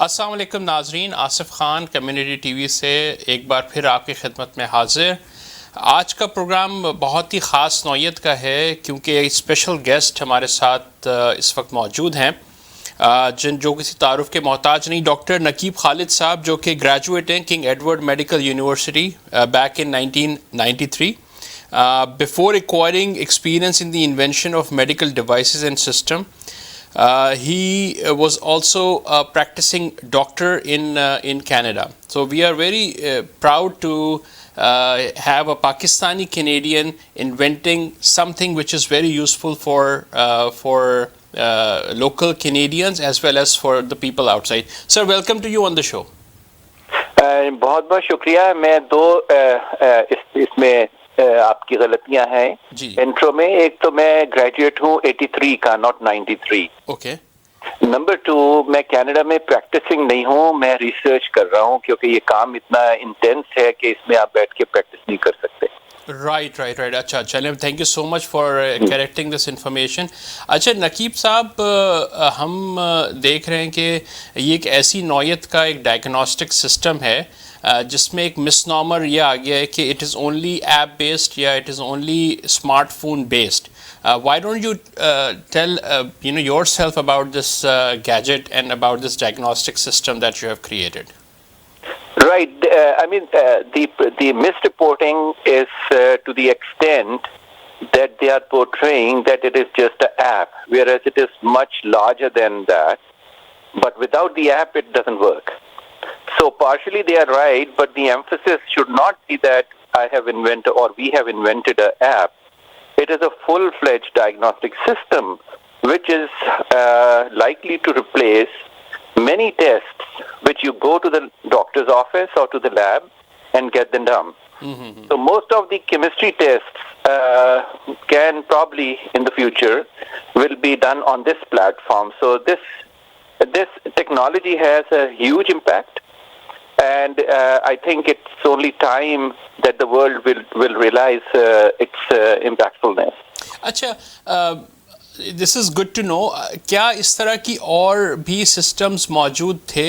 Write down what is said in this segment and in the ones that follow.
السلام علیکم ناظرین، Asif Khan community T V سے ایک بار پھر آپ کی خدمت میں حاضر۔ آج کا پروگرام بہت ہی خاص نوعیت کا ہے کیونکہ ایک اسپیشل گیسٹ ہمارے ساتھ اس وقت موجود ہیں جو کسی تعارف کے محتاج نہیں، ڈاکٹر نقیب خالد صاحب، جو کہ گریجویٹ ہیں king Edward medical university back in 1993. Before acquiring experience in the invention of medical devices and system, he was also a practicing doctor in Canada. So we are very proud to have a Pakistani Canadian inventing something which is very useful for local Canadians as well as for the people outside. Sir, welcome to you on the show. بہت بہت شکریہ. میں دو اس میں آپ کی غلطیاں ہیں intro میں. ایک تو میں گریجویٹ ہوں 83 کا، ناٹ 93. اوکے. نمبر 2، میں کینیڈا میں پریکٹسنگ نہیں ہوں، میں ریسرچ کر رہا ہوں کیونکہ یہ کام اتنا انٹینس ہے کہ اس میں آپ بیٹھ کے پریکٹس نہیں کر سکتے. رائٹ. اچھا چلیں، thank you so much for correcting this information. اچھا نقیب صاحب، ہم دیکھ رہے ہیں کہ یہ ایک ایسی نوعیت کا ایک ڈائگنوسٹک سسٹم ہے جس میں ایک مس نارمر یہ آ گیا ہے کہ it is only app based یا it is only smart phone based. Why don't you tell yourself about this gadget and about this diagnostic system that you have created? Right. I mean, the misreporting is to the extent that they are portraying that it is just an app, whereas it is much larger than that. But without the app, it doesn't work. So partially they are right, but the emphasis should not be that I have invented or we have invented an app. It is a full-fledged diagnostic system which is likely to replace many tests which you go to the doctor's office or to the lab and get them done. Mm-hmm. So most of the chemistry tests can probably in the future will be done on this platform. So this technology has a huge impact. And I think it's only time that the world will realize its impactfulness. اچھا، this is good to know. کیا اس طرح کی اور بھی systems موجود تھے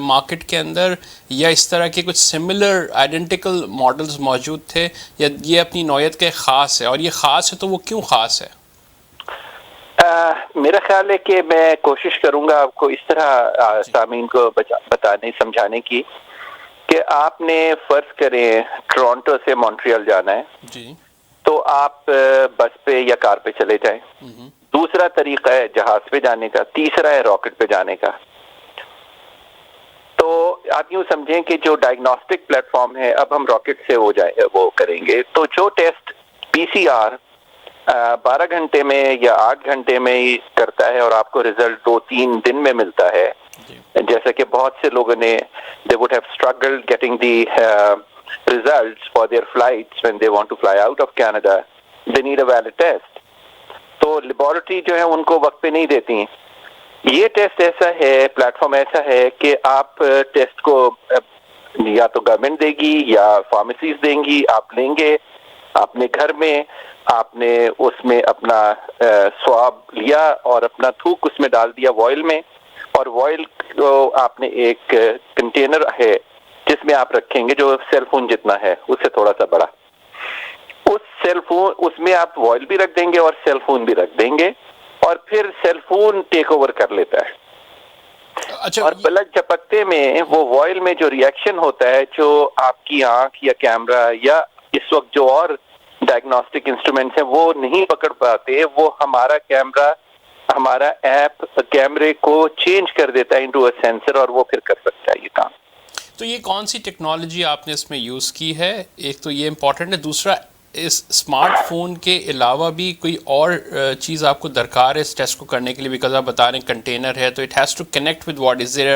market کے اندر، یا اس طرح کے کچھ سملر آئیڈینٹیکل ماڈلز موجود تھے، یا یہ اپنی نوعیت کا خاص ہے؟ اور یہ خاص ہے تو وہ کیوں خاص ہے؟ میرا خیال ہے کہ میں کوشش کروں گا آپ کو اس طرح سامعین کو بتانے سمجھانے کی کہ آپ نے فرض کریں ٹورانٹو سے مونٹریال جانا ہے جی، تو آپ بس پہ یا کار پہ چلے جائیں. دوسرا طریقہ ہے جہاز پہ جانے کا، تیسرا ہے راکٹ پہ جانے کا. تو آپ یوں سمجھیں کہ جو ڈائگنوسٹک پلیٹ فارم ہے، اب ہم راکٹ سے وہ کریں گے، تو جو ٹیسٹ PCR 12 گھنٹے میں یا 8 گھنٹے میں ہی کرتا ہے اور آپ کو ریزلٹ 2-3 دن میں ملتا ہے، جیسا کہ بہت سے لوگوں نے they would have struggled getting the results for their flights when they want to fly out of Canada. They need a valid test. تو لیبارٹری جو ہے ان کو وقت پہ نہیں دیتی. یہ ٹیسٹ ایسا ہے، پلیٹ فارم ایسا ہے کہ آپ ٹیسٹ کو یا تو گورنمنٹ دے گی یا فارمیسیز دیں گی، آپ لیں گے اپنے گھر میں، آپ نے اس میں اپنا سواب لیا اور اپنا تھوک اس میں ڈال دیا وائل میں، اور وائل کو آپ نے ایک کنٹینر ہے جس میں آپ رکھیں گے جو سیل فون جتنا ہے، اس سے تھوڑا سا بڑا. اس سیل فون اس میں آپ وائل بھی رکھ دیں گے اور سیل فون بھی رکھ دیں گے، اور پھر سیل فون ٹیک اوور کر لیتا ہے. اور بلڈ جھپکتے میں وہ وائل میں جو ریئیکشن ہوتا ہے، جو آپ کی آنکھ یا کیمرہ یا اس وقت جو اور ڈائگنوسٹک انسٹرومنٹس ہیں وہ نہیں پکڑ پاتے، وہ ہمارا کیمرہ، ہمارا ایپ کیمرے کو چینج کر دیتا ہے انٹو اے سینسر، اور وہ پھر کر سکتا ہے یہ کام. تو یہ کون سی ٹیکنالوجی آپ نے اس میں یوز کی ہے؟ ایک تو یہ امپورٹنٹ ہے، دوسرا اس اسمارٹ فون کے علاوہ بھی کوئی اور چیز آپ کو درکار ہے اس ٹیسٹ کو کرنے کے لیے؟ بیکاز آپ بتا رہے ہیں کنٹینر ہے تو it has to connect with what, is there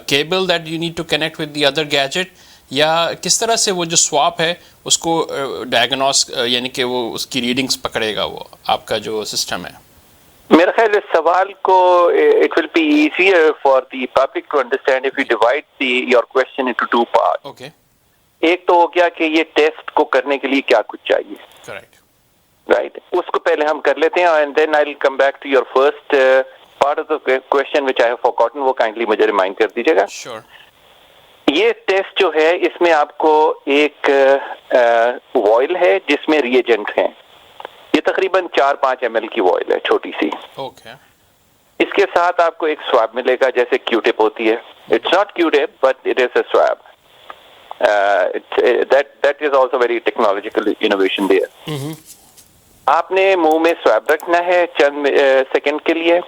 cable that you need to connect with the other gadget, یا کس طرح سے وہ جو سواپ ہے اس کو ڈائگنوس یعنی کہ وہ اس کی ریڈنگز پکڑے گا وہ آپ کا جو سسٹم ہے؟ میرا خیال اس سوال کو it will be easier for the public to understand if we divide your question into 2 parts. Okay. ایک تو ہو گیا کہ یہ ٹیسٹ کو کرنے کے لیے کیا کچھ چاہیے. Correct. Right. اس کو پہلے ہم کر لیتے ہیں and then I'll come back to your first part of the question which I have forgotten, وہ kindly مجھے ریمائنڈ کر دیجیے گا. Sure. یہ ٹیسٹ جو ہے اس میں آپ کو ایک وائل ہے جس میں ری ایجنٹ ہیں. یہ تقریباً 4-5 ml کی وائل ہے, چھوٹی سی. Okay. اس کے ساتھ آپ کو ایک سواب ملے گا جیسے کیو ٹپ ہوتی ہے. It's not Q tip but it is a swab. that is also very technological innovation there. آپ نے منہ میں سواب رکھنا ہے چند سیکنڈ کے لیے,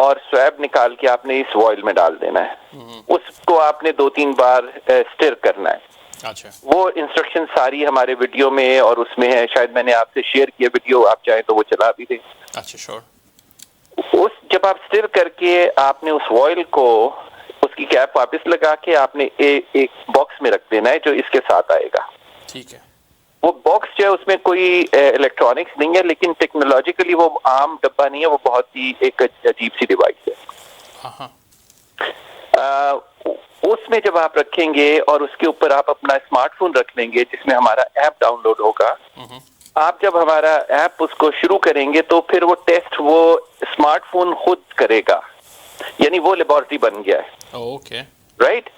اور سواب نکال کے آپ نے اس وائل میں ڈال دینا ہے. اس کو آپ نے 2-3 بار اسٹر کرنا ہے. اچھا. وہ انسٹرکشن ساری ہمارے ویڈیو میں اور اس میں ہے, شاید میں نے آپ سے شیئر کیا ویڈیو, آپ چاہیں تو وہ چلا بھی دیں. اچھا. شور. جب آپ اسٹر کر کے آپ نے اس وائل کو اس کی کیپ واپس لگا کے آپ نے ایک باکس میں رکھ دینا ہے جو اس کے ساتھ آئے گا. ٹھیک ہے. وہ باکس جو ہے اس میں کوئی الیکٹرانکس نہیں ہے, لیکن ٹیکنالوجیکلی وہ عام ڈبہ نہیں ہے, وہ بہت ہی ایک عجیب سی ڈیوائس ہے. اس میں جب آپ رکھیں گے اور اس کے اوپر آپ اپنا اسمارٹ فون رکھ لیں گے جس میں ہمارا ایپ ڈاؤن لوڈ ہوگا, آپ جب ہمارا ایپ اس کو شروع کریں گے تو پھر وہ ٹیسٹ وہ اسمارٹ فون خود کرے گا, یعنی وہ لیبارٹری بن گیا ہے. اوکے. رائٹ.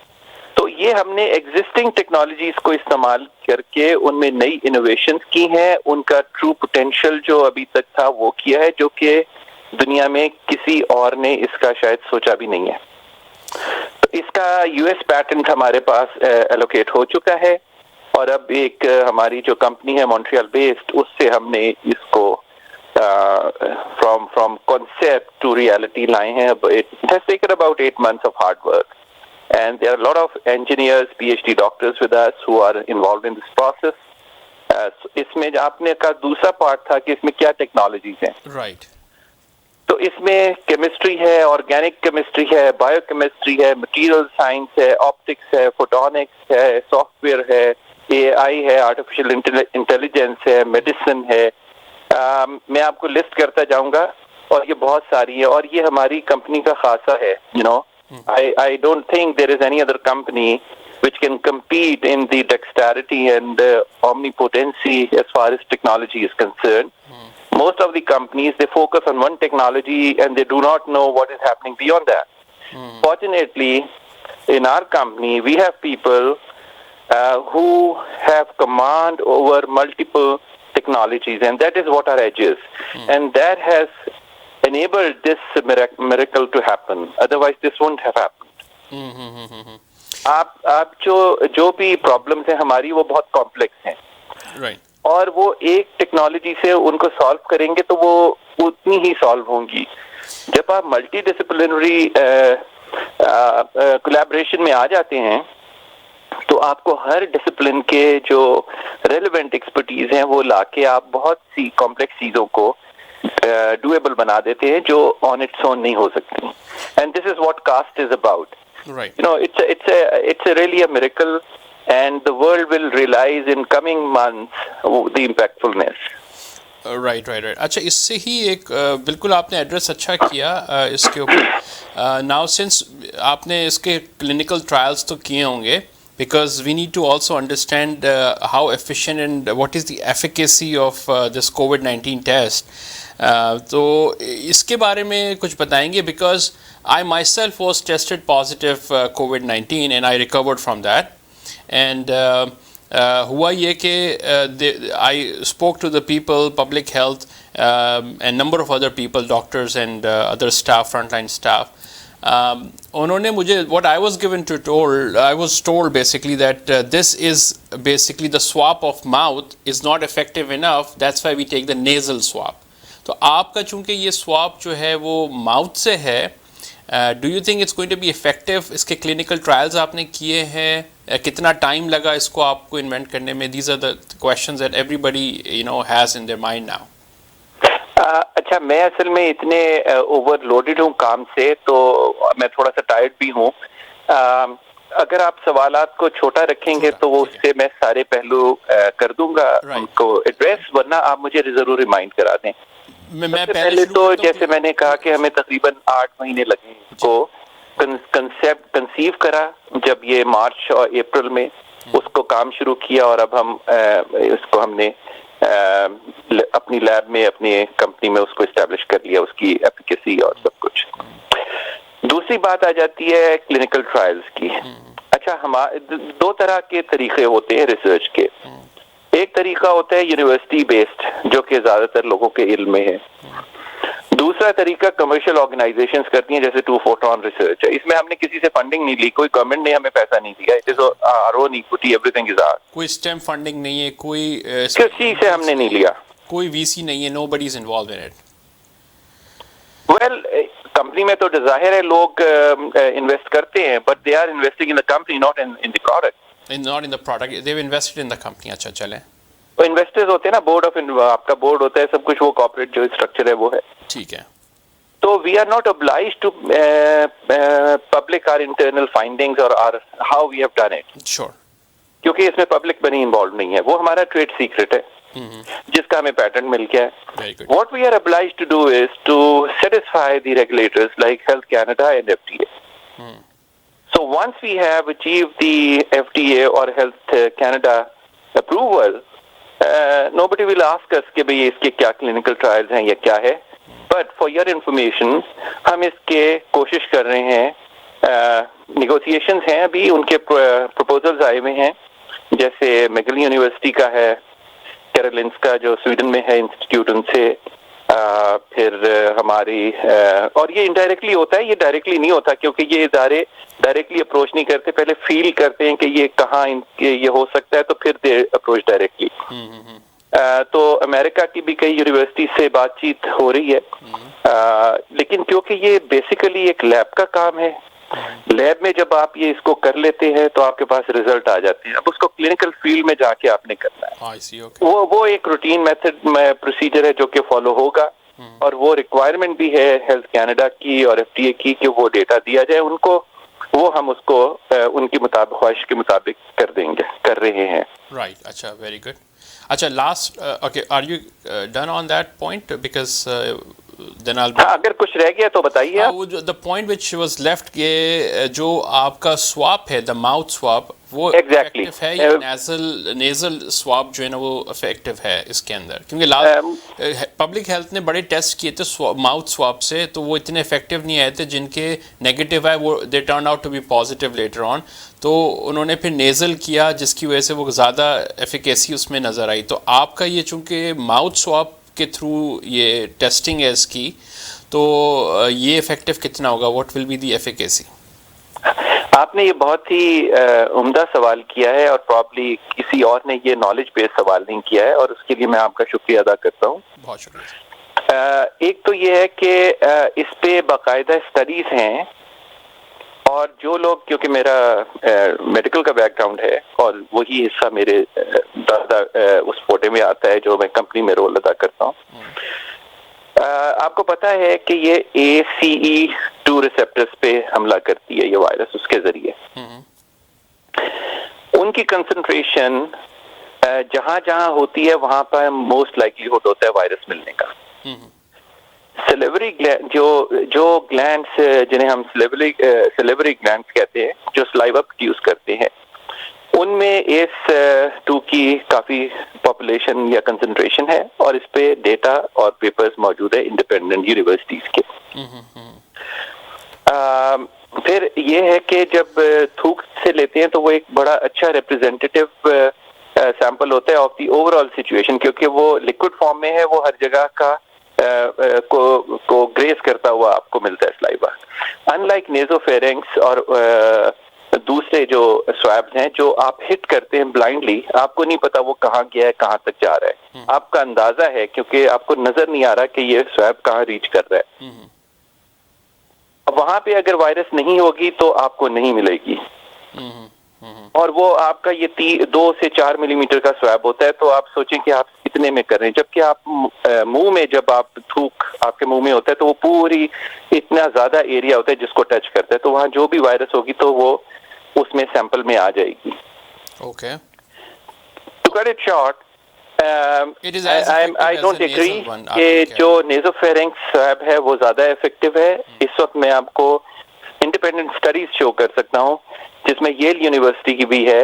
تو یہ ہم نے ایگزسٹنگ ٹیکنالوجیز کو استعمال کر کے ان میں نئی انوویشنز کی ہیں. ان کا ٹرو پوٹینشیل جو ابھی تک تھا وہ کیا ہے, جو کہ دنیا میں کسی اور نے اس کا شاید سوچا بھی نہیں ہے. تو اس کا US پیٹنٹ ہمارے پاس ایلوکیٹ ہو چکا ہے, اور اب ایک ہماری جو کمپنی ہے مونٹریال بیسڈ, اس سے ہم نے اس کو فرام concept to reality لائے ہیں. It has taken about 8 months of hard work. And there are a lot of engineers, PhD doctors with us who are involved in this process. اس میں آپ نے کا دوسرا پارٹ تھا کہ اس میں کیا ٹیکنالوجیز ہیں. رائٹ. تو اس میں کیمسٹری ہے, آرگینک کیمسٹری ہے, بایو کیمسٹری ہے, مٹیریل سائنس ہے, آپٹکس ہے, فوٹونکس ہے, سافٹ ویئر ہے, AI ہے, آرٹیفیشیل انٹیلیجنس ہے, میڈیسن ہے. میں آپ کو لسٹ کرتا جاؤں گا, اور یہ بہت ساری ہے, اور یہ ہماری کمپنی کا خاصہ ہے. I don't think there is any other company which can compete in the dexterity and omnipotency as far as technology is concerned. Most of the companies, they focus on one technology and they do not know what is happening beyond that. Fortunately, in our company, we have people who have command over multiple technologies, and that is what our edge is. And that has enabled this miracle to happen. Otherwise, this wouldn't have happened. آپ جو بھی problems ہیں ہماری وہ بہت complex ہیں. Right. اور وہ ایک ٹیکنالوجی سے ان کو سالو کریں گے تو وہ اتنی ہی سالو ہوں گی. جب آپ ملٹی ڈسپلنری کولیبریشن میں آ جاتے ہیں تو آپ کو ہر ڈسپلن کے جو ریلیونٹ ایکسپرٹیز ہیں وہ لا کے آپ بہت سی کمپلیکس چیزوں کو ڈویبل بنا دیتے ہیں جو آن اٹس اون نہیں ہو سکتی. And this is what cost is about. Right. It's really a miracle, and the world will realize in coming months the impactfulness. Right. اچھا, اس سے ہی ایک بالکل آپ نے ایڈریس اچھا کیا اس کے اوپر. ناؤ سنس آپ نے اس کے کلینکل ٹرائلس تو کیے ہوں گے, because we need to also understand how efficient and what is the efficacy of this COVID-19 test. تو اس کے بارے میں کچھ بتائیں گے, because I myself was tested positive COVID-19 and I recovered from that. And ہوا یہ کہ I spoke to the people, public health, and number of other people, doctors and other staff, frontline staff. انہوں نے مجھے what I was told basically that this is basically the swab of mouth is not effective enough, that's why we take the nasal swab. تو آپ کا چونکہ یہ swab جو ہے وہ mouth سے ہے, do you think it's going to be effective? اس کے clinical trials آپ نے کیے ہیں, کتنا ٹائم لگا اس کو آپ کو انوینٹ کرنے میں? These are the questions that everybody has in their mind now. اچھا, میں اصل میں اتنے اوور لوڈڈ ہوں کام سے, تو میں تھوڑا سا ٹائرڈ بھی ہوں. اگر آپ سوالات کو چھوٹا رکھیں گے تو وہ اس سے میں سارے پہلو کر دوں گا ان کو ایڈریس, ورنہ آپ مجھے ضرور ریمائنڈ کرا دیں. پہلے تو جیسے میں نے کہا کہ ہمیں تقریباً 8 مہینے لگے کو کنسیپٹ کنسیو کرا. جب یہ مارچ اور اپریل میں اس کو کام شروع کیا, اور اب ہم اس کو ہم نے اپنی لیب میں اپنی کمپنی میں اس کو اسٹیبلش کر لیا, اس کی ایفیکیسی اور سب کچھ. دوسری بات آ جاتی ہے کلینکل ٹرائلز کی. اچھا, دو طرح کے طریقے ہوتے ہیں ریسرچ کے. ایک طریقہ ہوتا ہے یونیورسٹی بیسڈ, جو کہ زیادہ تر لوگوں کے علم میں ہے. دوسرا طریقہ کمرشل آرگنائزیشنز کرتی ہیں, جیسے 2 Photon ریسرچ ہے. اس میں ہم نے کسی سے فنڈنگ نہیں لی, کوئی گورنمنٹ نے ہمیں پیسہ نہیں دیا. It is our own equity, everything is our. کوئی اسٹیم فنڈنگ نہیں ہے, کوئی کسی سے ہم نے نہیں لیا, کوئی وی سی نہیں ہے, nobody is involved in it. Well, company میں تو ظاہر ہے لوگ انویسٹ کرتے ہیں, but they are investing in the company, not in the product. not in the product, they've invested in the company. اچھا چلیں, وہ انویسٹرز ہوتے ہیں نا, بورڈ آف, آپ کا بورڈ ہوتا ہے, سب کچھ وہ کارپوریٹ جو اسٹرکچر ہے وہ ہے. ٹھیک ہے. تو we are not obliged to public our internal findings or our how we have done it. Sure. کیونکہ اس میں پبلک بنی انوالو نہیں ہے, وہ ہمارا ٹریڈ سیکرٹ ہے جس کا ہمیں پیٹنٹ مل گیا ہے. Very good. What we are obliged to do is to satisfy the regulators like Health Canada and FDA. So once we have achieved the FDA or Health Canada approval, nobody will ask us کہ بھئی اس کے کیا clinical trials ہیں یا کیا ہے. But for your information, ہم اس کے کوشش کر رہے ہیں, نیگوسیشنز ہیں ابھی, ان کے پروپوزلز آئے ہوئے ہیں, جیسے میگل یونیورسٹی کا ہے, کیرولنس کا جو سویڈن میں ہے انسٹیٹیوٹ, ان سے پھر ہماری, اور یہ انڈائریکٹلی ہوتا ہے, یہ ڈائریکٹلی نہیں ہوتا کیونکہ یہ ادارے ڈائریکٹلی اپروچ نہیں کرتے, پہلے فیل کرتے ہیں کہ یہ کہاں یہ ہو سکتا ہے, تو پھر دے اپروچ ڈائریکٹلی. تو امریکہ کی بھی کئی یونیورسٹی سے بات چیت ہو رہی ہے, لیکن کیونکہ یہ بیسیکلی ایک لیب کا کام ہے, لیب میں جب آپ یہ اس کو کر لیتے ہیں تو آپ کے پاس ریزلٹ آ جاتے ہیں. اب اس کو کلینکل فیلڈ میں جا کے آپ نے کرنا ہے. وہ ایک روٹین میتھڈ میں پروسیجر ہے جو کہ فالو ہوگا, اور وہ ریکوائرمنٹ بھی ہے ہیلتھ کینیڈا کی اور ایف ڈی اے کی کہ وہ ڈیٹا دیا جائے ان کو, وہ ہم اس کو ان کی خواہش کے مطابق کر دیں گے, کر رہے ہیں. رائٹ, اچھا, ویری گڈ. اچھا, last, okay, are you done on that point, because then I'll اگر کچھ رہ گیا تو بتائیے. the point which was left, کہ جو آپ کا سواپ ہے, the mouth swab, وہ افیکٹو ہے یا نیزل سواب جو ہے نا وہ افیکٹو ہے اس کے اندر؟ کیونکہ پبلک ہیلتھ نے بڑے ٹیسٹ کیے تھے ماؤتھ سواب سے, تو وہ اتنے افیکٹو نہیں آئے تھے. جن کے نیگیٹو ہے وہ they turn out to be positive later on, تو انہوں نے پھر نیزل کیا جس کی وجہ سے وہ زیادہ ایفیکیسی اس میں نظر آئی. تو آپ کا یہ چونکہ ماؤتھ سواب کے تھرو یہ ٹیسٹنگ ہے اس کی, تو یہ افیکٹو کتنا ہوگا؟ What will be the efficacy? آپ نے یہ بہت ہی عمدہ سوال کیا ہے, اور پرابلی کسی اور نے یہ نالج بیس سوال نہیں کیا ہے, اور اس کے لیے میں آپ کا شکریہ ادا کرتا ہوں. بہت شکریہ. ایک تو یہ ہے کہ اس پہ باقاعدہ اسٹڈیز ہیں, اور جو لوگ, کیونکہ میرا میڈیکل کا بیک گراؤنڈ ہے اور وہی حصہ میرے زیادہ اس فوٹے میں آتا ہے جو میں کمپنی میں رول ادا کرتا ہوں, آپ کو پتا ہے کہ یہ ACE2 ریسیپٹرز پہ حملہ کرتی ہے یہ وائرس. اس کے ذریعے ان کی کنسنٹریشن جہاں جہاں ہوتی ہے وہاں پر موسٹ لائکلی ہوڈ ہوتا ہے وائرس ملنے کا. سلیوری جو گلینڈس جنہیں ہم سلیوری گلینڈس کہتے ہیں, جو سلائیوا پروڈیوس کرتے ہیں, ان میں ACE2 کی کافی پاپولیشن یا کنسنٹریشن ہے, اور اس پہ ڈیٹا اور پیپرز موجود ہے انڈیپینڈنٹ یونیورسٹیز کے. پھر یہ ہے کہ جب تھوک سے لیتے ہیں تو وہ ایک بڑا اچھا ریپرزینٹیو سیمپل ہوتا ہے of the over all situation, کیونکہ وہ لیکوڈ فارم میں ہے, وہ ہر جگہ کا کو گریز کرتا ہوا آپ کو ملتا ہے سلائیوا. ان لائک نیزوفیرنگس اور دوسرے جو سوابز ہیں جو آپ ہٹ کرتے ہیں بلائنڈلی, آپ کو نہیں پتا وہ کہاں گیا ہے, کہاں تک جا رہا ہے. آپ کا اندازہ ہے کیونکہ آپ کو نظر نہیں آ رہا کہ یہ سواب کہاں ریچ کر رہا ہے. وہاں پہ اگر وائرس نہیں ہوگی تو آپ کو نہیں ملے گی, اور وہ آپ کا یہ 2 سے 4 ملی میٹر کا سواب ہوتا ہے. تو آپ سوچیں کہ آپ کتنے میں کر رہے ہیں, جبکہ آپ منہ میں, جب آپ تھوک آپ کے منہ میں ہوتا ہے تو وہ پوری اتنا زیادہ ایریا ہوتا ہے جس کو ٹچ کرتا ہے, تو وہاں جو بھی وائرس ہوگی تو وہ اس میں سیمپل میں آ جائے گی. Okay, to cut it short, I don't agree کہ جو نیزوفیرنگس سواب ہے وہ زیادہ ایفیکٹو ہے. اس وقت میں آپ کو انڈیپینڈنٹ اسٹڈیز شو کر سکتا ہوں جس میں ییل یونیورسٹی کی بھی ہے,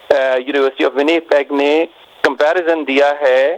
یونیورسٹی آف ونیپیگ نے کمپیریزن دیا ہے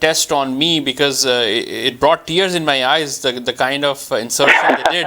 test on me, because it brought tears in my eyes, the kind of insertion they did.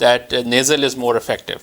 that nasal is more effective.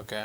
okay.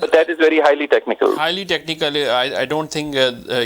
But that is very highly technical. Highly technical. I don't think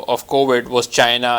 of COVID was China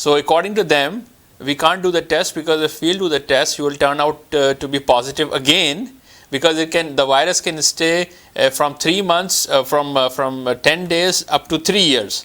So according to them, we can't do the test because if we'll do the test, you will turn out to be positive again, because the virus can stay from 3 months, from 10 days up to 3 years.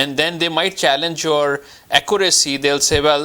And then they might challenge your accuracy. They'll say, well,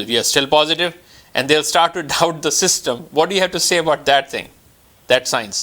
we are still positive, and they'll start to doubt the system. What do you have to say about that thing, that science?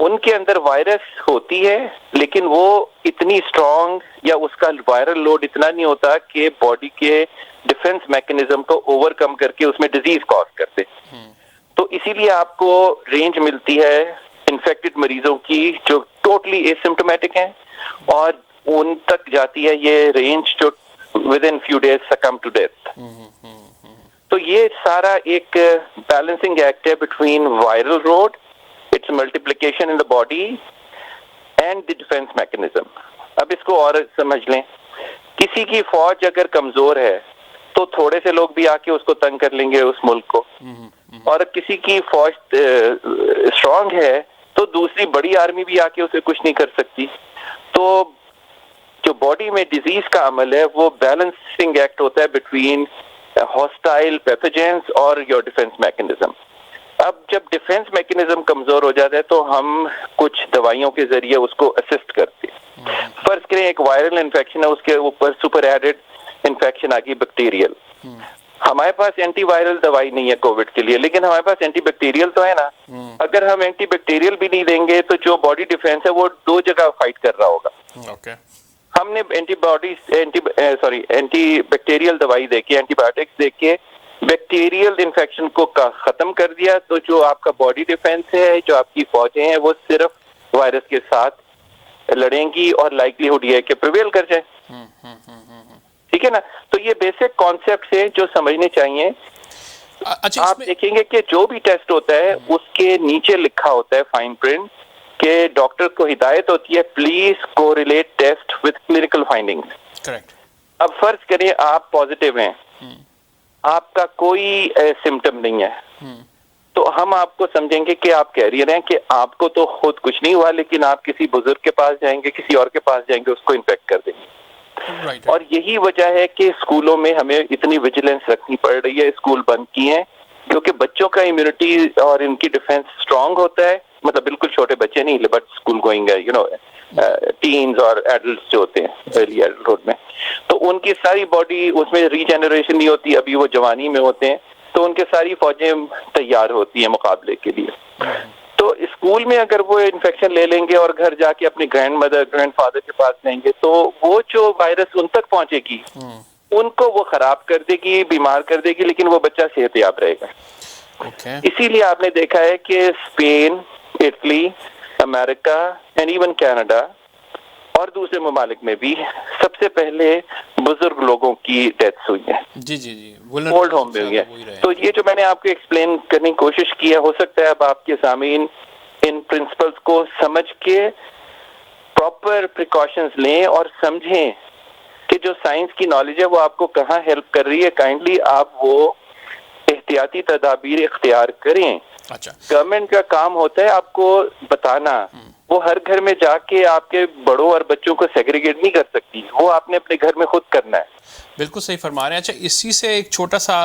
ان کے اندر virus ہوتی ہے لیکن وہ اتنی strong یا اس کا viral load اتنا نہیں ہوتا کہ باڈی کے ڈیفنس میکنزم کو اوور کم کر کے اس میں ڈیزیز کاز کرتے. تو اسی لیے آپ کو رینج ملتی ہے انفیکٹڈ مریضوں کی جو ٹوٹلی ایسمپٹومیٹک ہیں, اور ان تک جاتی ہے یہ رینج جو within few days succumb to death. تو یہ سارا ایک بیلنسنگ ایکٹ ہے between viral load, its multiplication in the body and the defence mechanism. اب اس کو اور سمجھ لیں, کسی کی فوج اگر کمزور ہے تو تھوڑے سے لوگ بھی آ کے اس کو تنگ کر لیں گے اس ملک کو, اور کسی کی فوج اسٹرانگ ہے تو دوسری بڑی آرمی بھی آ کے اسے کچھ نہیں کر سکتی. تو جو باڈی میں ڈیزیز کا عمل ہے وہ بیلنسنگ ایکٹ ہوتا ہے بٹوین ہاسٹائل پیتھوجنس اور یور ڈیفense میکنزم. اب جب ڈیفنس میکنزم کمزور ہو جاتا ہے تو ہم کچھ دوائیوں کے ذریعے اس کو اسسٹ کرتے ہیں. فرض کریں ایک وائرل انفیکشن ہے, اس کے اوپر سپر ایڈڈ انفیکشن آ گئی بیکٹیریل. ہمارے پاس اینٹی وائرل دوائی نہیں ہے کووڈ کے لیے, لیکن ہمارے پاس اینٹی بیکٹیریل تو ہے نا. اگر ہم اینٹی بیکٹیریل بھی نہیں دیں گے تو جو باڈی ڈیفenس ہے وہ دو جگہ فائٹ کر رہا ہوگا. ہم نے اینٹی بیکٹیریل دوائی دے کے, اینٹی بایوٹکس دے کے بیکٹیریل انفیکشن کو ختم کر دیا, تو جو آپ کا باڈی ڈیفenس ہے, جو آپ کی فوجیں ہیں, وہ صرف وائرس کے ساتھ لڑیں گی اور لائکلیہڈ یہ ہے کہ پریویل کر جائیں. ٹھیک ہے نا. تو یہ بیسک کانسیپٹ ہے جو سمجھنے چاہیے. آپ دیکھیں گے کہ جو بھی ٹیسٹ ہوتا ہے اس کے نیچے لکھا ہوتا ہے فائن پرنٹ کہ ڈاکٹر کو ہدایت ہوتی ہے please correlate test with clinical findings. Correct. اب فرض کریں آپ پازیٹیو ہیں, آپ کا کوئی سمٹم نہیں ہے, تو ہم آپ کو سمجھیں گے کہ آپ کیریئر ہیں, کہ آپ کو تو خود کچھ نہیں ہوا لیکن آپ کسی بزرگ کے پاس جائیں گے, کسی اور کے پاس جائیں گے, اس کو انفیکٹ کر دیں گے. اور یہی وجہ ہے کہ اسکولوں میں ہمیں اتنی ویجیلنس رکھنی پڑ رہی ہے. اسکول بند کیے ہیں کیونکہ بچوں کا امیونٹی اور ان کی ڈیفenس اسٹرانگ ہوتا ہے, مطلب بالکل چھوٹے بچے نہیں بٹ اسکول گوئنگ ٹینز اور ایڈلٹس جو ہوتے ہیں ارلی ایڈلٹہڈ میں, تو ان کی ساری باڈی اس میں ریجنریشن نہیں ہوتی, ابھی وہ جوانی میں ہوتے ہیں, تو ان کے ساری فوجیں تیار ہوتی ہیں مقابلے کے لیے. تو اسکول میں اگر وہ انفیکشن لے لیں گے اور گھر جا کے اپنی گرینڈ مدر گرینڈ فادر کے پاس جائیں گے, تو وہ جو وائرس ان تک پہنچے گی ان کو وہ خراب کر دے گی, بیمار کر دے گی, لیکن وہ بچہ صحت یاب رہے گا. اسی لیے آپ نے دیکھا ہے کہ اسپین, اٹلی, امریکہ اینڈ ایون کینیڈا اور دوسرے ممالک میں بھی سب سے پہلے بزرگ لوگوں کی ڈیتھس ہوئی ہیں. اولڈ ہوم میں ہوئی ہے. تو یہ جو میں نے آپ کو ایکسپلین کرنے کی کوشش کی ہے, ہو سکتا ہے اب آپ کے سامعین ان پرنسپلز کو سمجھ کے پراپر پریکاشنز لیں اور سمجھیں کہ جو سائنس کی نالج ہے وہ آپ کو کہاں ہیلپ کر رہی ہے. کائنڈلی آپ وہ احتیاطی تدابیر اختیار کریں. گورنمنٹ کا کام ہوتا ہے آپ کو بتانا, وہ ہر گھر میں جا کے آپ کے بڑوں اور بچوں کو سیگریگیٹ نہیں کر سکتی, وہ آپ نے اپنے گھر میں خود کرنا ہے. بالکل صحیح فرما رہے ہیں. اچھا, اسی سے ایک چھوٹا سا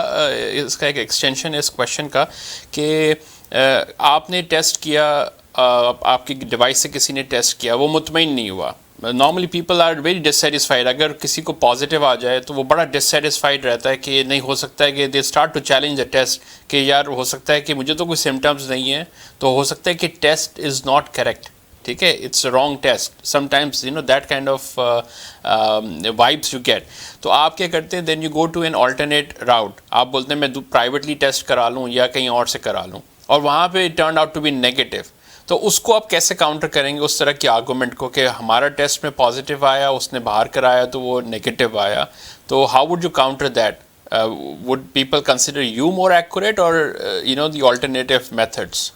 اس کا ایک ایکسٹینشن ہے اس کویشچن کا کہ آپ نے ٹیسٹ کیا, آپ کی ڈیوائس سے کسی نے ٹیسٹ کیا, وہ مطمئن نہیں ہوا. Normally people are very dissatisfied. اگر کسی کو پازیٹیو آ جائے تو وہ بڑا ڈسسیٹسفائڈ رہتا ہے کہ نہیں ہو سکتا ہے کہ they start to challenge a test کہ یار ہو سکتا ہے کہ مجھے تو کوئی سمٹمز نہیں ہیں, تو ہو سکتا ہے کہ ٹیسٹ از ناٹ کریکٹ. ٹھیک ہے, it's wrong test sometimes, that kind of vibes you get. تو آپ کیا کرتے ہیں, then you go to an alternate route. آپ بولتے ہیں میں پرائیویٹلی ٹیسٹ کرا لوں یا کہیں اور سے کرا لوں, اور وہاں پہ turn out to be negative. تو اس کو آپ کیسے کاؤنٹر کریں گے اس طرح کے آرگومنٹ کو کہ ہمارا ٹیسٹ میں پازیٹیو آیا, اس نے باہر کرایا تو وہ نیگیٹو آیا. تو how would you counter that? Would people consider you more accurate اور دی آلٹرنیٹیو میتھڈس؟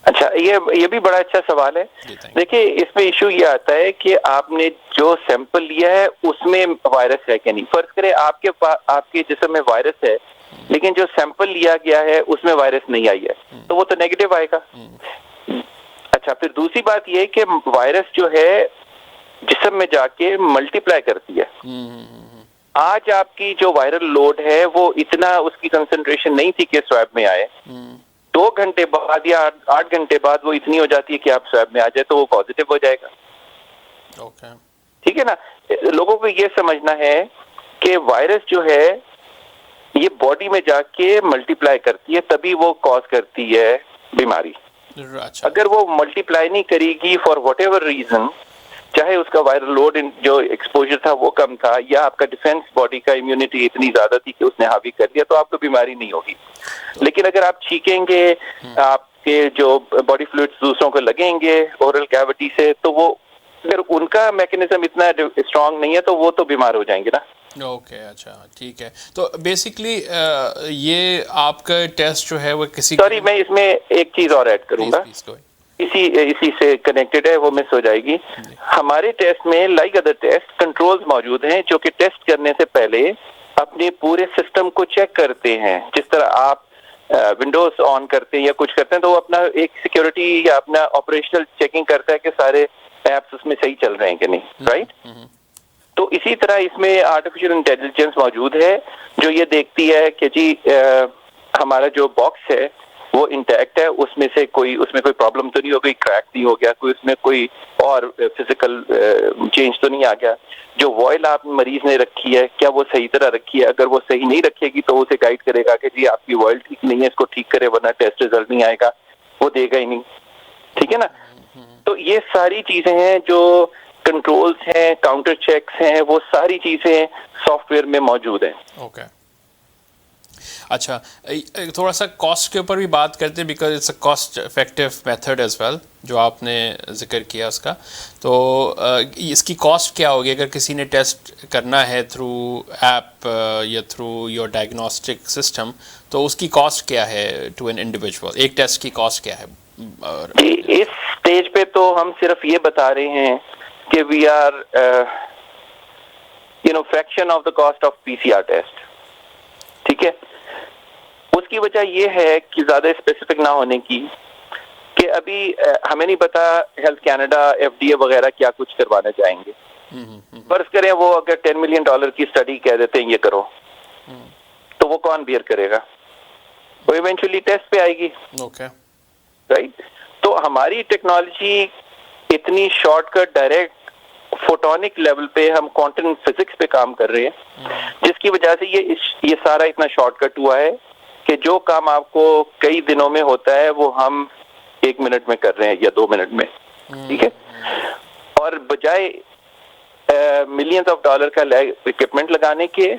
اچھا, یہ بھی بڑا اچھا سوال ہے. دیکھیے اس میں ایشو یہ آتا ہے کہ آپ نے جو سیمپل لیا ہے اس میں وائرس ہے کہ نہیں. فرض کریں آپ کے جسم میں وائرس ہے لیکن جو سیمپل لیا گیا ہے اس میں وائرس نہیں آئی ہے, تو وہ تو نیگیٹو آئے گا. اچھا, پھر دوسری بات یہ کہ وائرس جو ہے جسم میں جا کے ملٹی پلائی کرتی ہے. آج آپ کی جو وائرل لوڈ ہے وہ اتنا اس کی کنسنٹریشن نہیں تھی کہ سویب میں آئے. 2 گھنٹے بعد یا 8 گھنٹے بعد وہ اتنی ہو جاتی ہے کہ آپ سویب میں آ جائے تو وہ پازیٹیو ہو جائے گا. ٹھیک ہے نا. لوگوں کو یہ سمجھنا ہے کہ وائرس جو ہے یہ باڈی میں جا کے ملٹی پلائی کرتی ہے, تبھی وہ کاز کرتی ہے بیماری. اچھا اگر وہ ملٹیپلائی نہیں کرے گی فار واٹ ایور ریزن، چاہے اس کا وائرل لوڈ جو ایکسپوجر تھا وہ کم تھا، یا آپ کا ڈیفینس باڈی کا امیونٹی اتنی زیادہ تھی کہ اس نے حاوی کر دیا، تو آپ کو بیماری نہیں ہوگی. لیکن اگر آپ چھینکیں گے، آپ کے جو باڈی فلوئڈز دوسروں کو لگیں گے اورل کیوٹی سے، تو وہ اگر ان کا میکینزم اتنا اسٹرانگ نہیں ہے تو وہ تو بیمار ہو جائیں گے نا. اوکے اچھا ٹھیک ہے. تو بیسکلی یہ آپ کا ٹیسٹ جو ہے وہ کسی سوری میں اس میں ایک چیز اور ایڈ کروں گا، اسی سے کنیکٹڈ ہے، وہ مس ہو جائے گی. ہمارے ٹیسٹ میں لائک ادر ٹیسٹ کنٹرولز موجود ہیں جو کہ ٹیسٹ کرنے سے پہلے اپنے پورے سسٹم کو چیک کرتے ہیں. جس طرح آپ ونڈوز آن کرتے ہیں یا کچھ کرتے ہیں تو وہ اپنا ایک سیکیورٹی یا اپنا آپریشنل چیکنگ کرتا ہے کہ سارے ایپس اس میں صحیح چل رہے ہیں کہ نہیں، رائٹ؟ تو اسی طرح اس میں آرٹیفیشل انٹیلیجنس موجود ہے جو یہ دیکھتی ہے کہ جی ہمارا جو باکس ہے وہ انٹیکٹ ہے، اس میں کوئی پرابلم تو نہیں ہو گئی، کریک نہیں ہو گیا، کوئی اس میں کوئی اور فزیکل چینج تو نہیں آ گیا. جو وائل آپ مریض نے رکھی ہے کیا وہ صحیح طرح رکھی ہے؟ اگر وہ صحیح نہیں رکھے گی تو اسے گائیڈ کرے گا کہ جی آپ کی وائل ٹھیک نہیں ہے، اس کو ٹھیک کرے ورنہ ٹیسٹ ریزلٹ نہیں آئے گا، وہ دے گا ہی نہیں. ٹھیک ہے نا؟ تو یہ ساری چیزیں ہیں جو کنٹرولز ہیں، کاؤنٹر چیکس ہیں، وہ ساری چیزیں سافٹ ویئر میں موجود ہیں. اوکے اچھا تھوڑا سا کاسٹ کے اوپر بھی بات کرتے ہیں because it's a cost effective method as well جو آپ نے ذکر کیا اس کا. تو اس کی کاسٹ کیا ہوگی اگر کسی نے ٹیسٹ کرنا ہے تھرو ایپ یا تھرو یور ڈائگنوسٹک سسٹم، تو اس کی کاسٹ کیا ہے ٹو این انڈیویجول؟ ایک ٹیسٹ کی کاسٹ کیا ہے؟ جی اس اسٹیج پہ تو ہم صرف یہ بتا رہے ہیں کہ we are fraction of the cost of PCR test. ٹھیک ہے، اس کی وجہ یہ ہے کہ زیادہ اسپیسیفک نہ ہونے کی کہ ابھی ہمیں نہیں پتا ہیلتھ کینیڈا FDA وغیرہ کیا کچھ کروانا چاہیں گے. فرض کریں وہ اگر $10 ملین کی اسٹڈی کہہ دیتے ہیں یہ کرو، تو وہ کون بیئر کرے گا؟ وہ ایونچولی ٹیسٹ پہ آئے گی. Okay right. تو ہماری ٹیکنالوجی اتنی شارٹ کٹ ڈائریکٹ فوٹونک لیول پہ ہم کوانٹم فزکس پہ کام کر رہے ہیں، جس کی وجہ سے یہ سارا اتنا شارٹ کٹ ہوا ہے کہ جو کام آپ کو کئی دنوں میں ہوتا ہے وہ ہم 1 منٹ میں کر رہے ہیں یا 2 منٹ میں. ٹھیک ہے، اور بجائے ملینز آف ڈالر کا اکوپمنٹ لگانے کے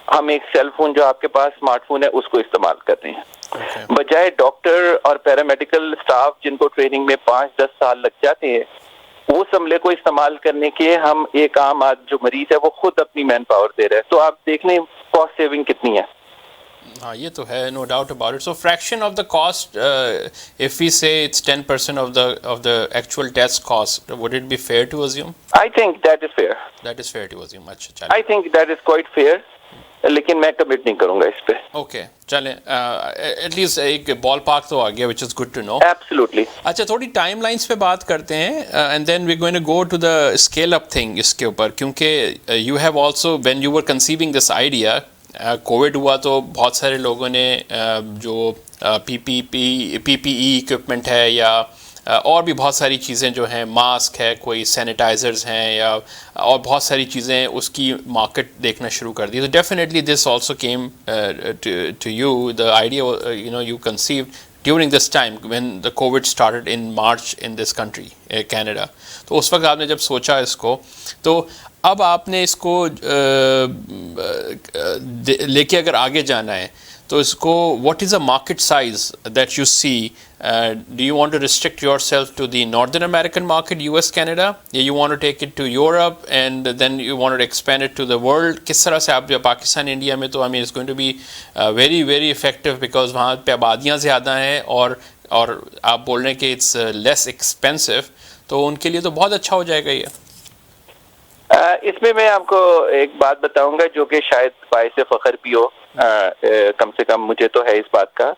ہم ایک سیل فون جو آپ کے پاس اسمارٹ فون ہے اس کو استعمال کر رہے ہیں. بجائے ڈاکٹر اور پیرامیڈیکل اسٹاف جن کو ٹریننگ میں 5-10 سال لگ جاتے ہیں اس عملے کو استعمال کرنے کے ہم ایک عام جو مریض ہے وہ خود اپنی مین پاور دے رہے ہیں. تو آپ دیکھ لیں کاسٹ سیونگ کتنی ہے. ہاں یہ تو ہے، no doubt about it. So fraction of the cost if we say it's 10% of the actual test cost, would it be fair to assume? I think that is fair. That is fair to assume. اچھا چلیں، I think that is quite fair, لیکن میں commit نہیں کروں گا اس پہ. Okay چلیں، at least ایک بال park تو آ گیا which is good to know. Absolutely. اچھا تھوڑی ٹائم لائنس پہ بات کرتے ہیں and then we going to go to the scale up thing اس کے اوپر، کیونکہ you have also when you were conceiving this idea, Covid ہوا تو بہت سارے لوگوں نے جو پی پی ای اکوپمنٹ ہے یا اور بھی بہت ساری چیزیں جو ہیں، ماسک ہے، کوئی سینیٹائزرز ہیں یا اور بہت ساری چیزیں، اس کی مارکیٹ دیکھنا شروع کر دی. تو definitely this also came to you the idea you conceived during this time when the covid started in March in this country Canada. تو اس وقت آپ نے جب سوچا اس کو، تو اب آپ نے اس کو لے کے اگر آگے جانا ہے تو اس کو what is a market size that you see? Do you want to restrict yourself to the northern American market US Canada, یا you want to take it to Europe and then you want to expand it to the world? کس طرح سے آپ جو Pakistan India میں تو I mean it's going to be very very effective because وہاں پہ آبادیاں زیادہ ہیں اور آپ بول رہے ہیں کہ اٹس لیس ایکسپینسو، تو ان کے لیے تو بہت اچھا ہو جائے گا یہ. اس میں آپ کو ایک بات بتاؤں گا جو کہ شاید باعث فخر بھی ہو، کم سے کم مجھے تو ہے اس بات کا،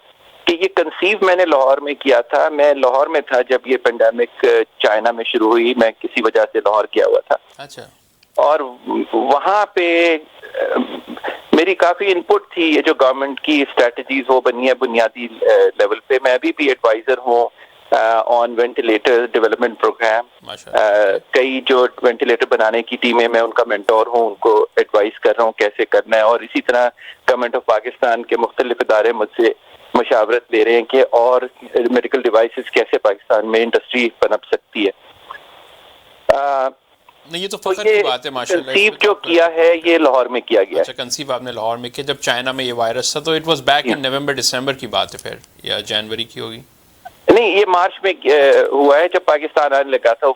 کہ یہ کنسیو میں نے لاہور میں کیا تھا. میں لاہور میں تھا جب یہ پینڈیمک چائنا میں شروع ہوئی، میں کسی وجہ سے لاہور کیا ہوا تھا. اچھا. اور وہاں پہ میری کافی ان پٹ تھی. یہ جو گورنمنٹ کی اسٹریٹجیز وہ بنی ہے بنیادی لیول پہ. میں ابھی بھی ایڈوائزر ہوں آن وینٹیلیٹر ڈیولپمنٹ پروگرام. کئی جو وینٹیلیٹر بنانے کی ٹیمیں میں ان کا مینٹور ہوں، ان کو ایڈوائز کر رہا ہوں کیسے کرنا ہے. اور اسی طرح گورنمنٹ آف پاکستان کے مختلف ادارے مجھ سے مشاورت لے رہے ہیں کہ اور میڈیکل ڈیوائسز کیسے پاکستان میں انڈسٹری پنپ سکتی ہے. نہیں یہ تو فخر کی بات ہے ماشاء اللہ. کنسیو جو کیا ہے یہ لاہور میں کیا گیا. اچھا کنسیو آپ نے لاہور میں کیا جب چائنا میں یہ وائرس تھا, تو اٹ واز بیک ان نومبر دسمبر کی بات ہے پھر, یا جنوری کی ہوگی؟ نہیں یہ مارچ میں ہوا ہے جب پاکستان آنے لگا تھا.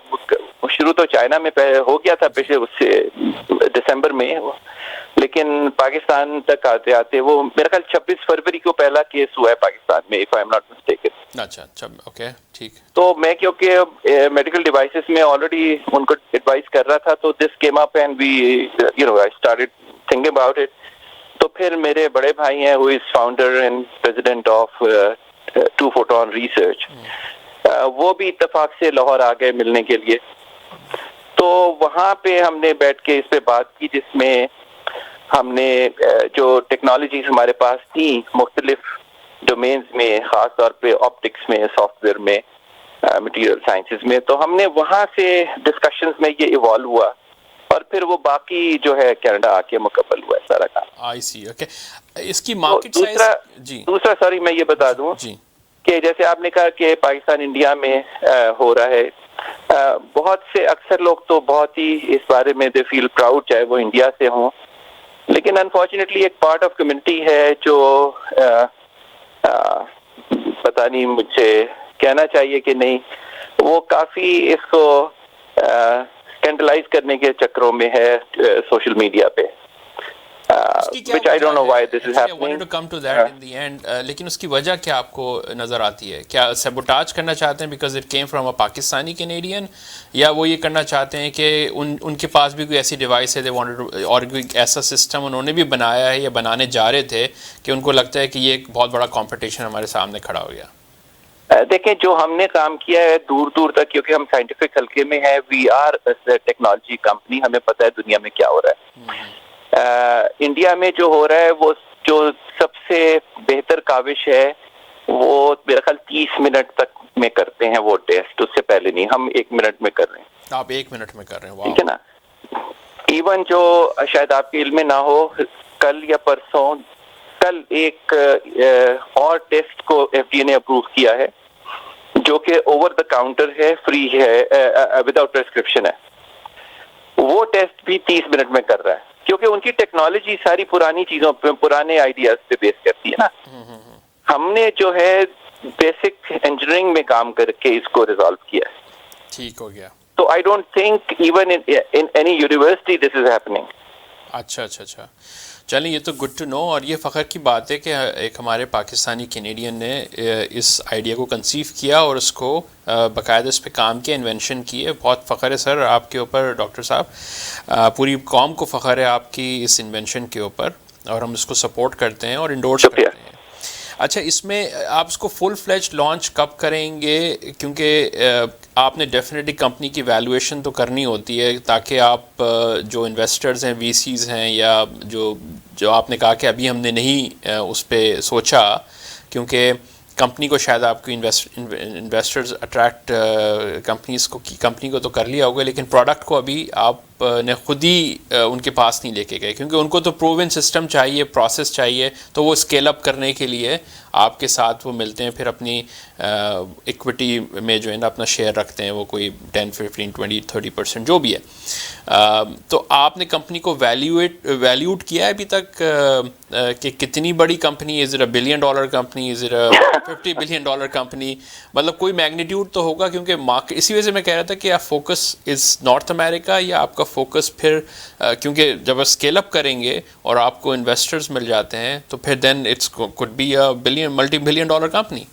شروع تو چائنا میں ہو گیا تھا پچھلے اس سے دسمبر میں, لیکن پاکستان تک آتے آتے وہ میرا خیال 26 فروری کو پہلا کیس ہوا ہے پاکستان میں, if I'm not mistaken. اچھا اوکے ٹھیک. تو میں کیونکہ میڈیکل ڈیوائسز میں آلریڈی ان کو ایڈوائز کر رہا تھا, تو this came up and we I started thinking about it. تو پھر میرے بڑے بھائی ہیں who is founder and president of Two Photon Research, وہ بھی اتفاق سے لاہور آ گئے ملنے کے لیے. تو وہاں پہ ہم نے بیٹھ کے اس پہ بات کی, جس میں ہم نے جو ٹیکنالوجیز ہمارے پاس تھیں مختلف ڈومینز میں, خاص طور پہ آپٹکس میں, سافٹ ویئر میں, مٹیریل سائنسز میں, تو ہم نے وہاں سے ڈسکشنز میں یہ ایوالو ہوا, اور پھر وہ باقی جو ہے کینیڈا آ کے مکمل ہوا ہے سارا کام. آئی سی اوکے. اس کی مارکیٹ سائز دوسرا سوری میں یہ بتا دوں کہ جیسے آپ نے کہا کہ پاکستان انڈیا میں ہو رہا ہے, بہت سے اکثر لوگ تو بہت ہی اس بارے میں دے فیل پراؤڈ چاہے وہ انڈیا سے ہوں, لیکن انفارچونیٹلی ایک پارٹ آف کمیونٹی ہے جو پتہ نہیں مجھ سے کہنا چاہیے کہ نہیں, وہ کافی اس کو اسکینڈلائز کرنے کے چکروں میں ہے سوشل میڈیا پہ. which I don't know why this is happening. I wanted to come to that in the end. لیکن اس کی وجہ کیا آپ کو نظر آتی ہے؟ کیا سیبوٹاج کرنا چاہتے ہیں because it came from a Pakistani Canadian, یا وہ یہ کرنا چاہتے ہیں کہ ان کے پاس بھی کوئی ایسی ڈیوائس ہے they wanted to, اور کوئی ایسا سسٹم انہوں نے بھی بنایا ہے یا بنانے جا رہے تھے کہ ان کو لگتا ہے کہ یہ ایک بہت بڑا کمپٹیشن ہمارے سامنے کھڑا ہو گیا؟ دیکھیں جو ہم نے کام کیا ہے دور دور تک, کیونکہ ہم سائنٹیفک حلقے میں ہیں, وی آر ٹیکنالوجی کمپنی, ہمیں پتہ ہے دنیا میں کیا ہو رہا ہے. انڈیا میں جو ہو رہا ہے وہ جو سب سے بہتر کاوش ہے وہ میرا خیال 30 منٹ تک میں کرتے ہیں وہ ٹیسٹ, اس سے پہلے نہیں. ہم 1 منٹ میں کر رہے ہیں. آپ 1 منٹ میں کر رہے ہیں, ٹھیک ہے نا. ایون جو شاید آپ کے علم میں نہ ہو, کل یا پرسوں کل ایک اور ٹیسٹ کو ایف ڈی اے نے اپروو کیا ہے جو کہ اوور دا کاؤنٹر ہے, فری ہے, وداؤٹ پرسکرپشن ہے. وہ ٹیسٹ بھی 30 منٹ میں کر رہا ہے, کیونکہ ان کی ٹیکنالوجی ساری پرانی چیزوں پہ, پرانے آئیڈیاز پہ بیس کرتی ہے نا. ہم نے جو ہے بیسک انجینئرنگ میں کام کر کے اس کو ریزالو کیا ہے. ٹھیک ہو گیا. تو I don't think even in any university this is happening. اچھا چلیں, یہ تو گڈ ٹو نو. اور یہ فخر کی بات ہے کہ ایک ہمارے پاکستانی کینیڈین نے اس آئیڈیا کو کنسیو کیا اور اس کو باقاعدہ اس پہ کام کیا, انوینشن کی ہے. بہت فخر ہے سر آپ کے اوپر ڈاکٹر صاحب, پوری قوم کو فخر ہے آپ کی اس انوینشن کے اوپر, اور ہم اس کو سپورٹ کرتے ہیں اور انڈورس کرتے ہیں. اچھا, اس میں آپ اس کو فل فلیج لانچ کب کریں گے؟ کیونکہ آپ نے ڈیفینیٹلی کمپنی کی ویلیویشن تو کرنی ہوتی ہے تاکہ آپ جو انویسٹرز ہیں, وی سیز ہیں, یا جو آپ نے کہا کہ ابھی ہم نے نہیں اس پہ سوچا, کیونکہ کمپنی کو شاید آپ کو انویسٹرز اٹریکٹ کمپنی کو تو کر لیا ہوگا, لیکن پروڈکٹ کو ابھی آپ نے خود ہی ان کے پاس نہیں لے کے گئے, کیونکہ ان کو تو پروون سسٹم چاہیے, پروسیس چاہیے, تو وہ اسکیل اپ کرنے کے لیے آپ کے ساتھ وہ ملتے ہیں, پھر اپنی ایکوٹی میں جو ہے نا اپنا شیئر رکھتے ہیں, وہ کوئی 10, 15, 20, 30% جو بھی ہے. تو آپ نے کمپنی کو ویلیوٹ کیا ہے ابھی تک کہ کتنی بڑی company, is it a $1 billion company, is it a $50 billion company, مطلب کوئی میگنیٹیوڈ تو ہوگا, کیونکہ مارکیٹ, اسی وجہ سے میں کہہ رہا تھا کہ آپ فوکس از نارتھ امریکہ, یا آپ کا فوکس پھر کیونکہ جب آپ اسکیل اپ کریں گے اور آپ کو انویسٹرز مل جاتے ہیں تو پھر then it's could be a multi $1 billion company.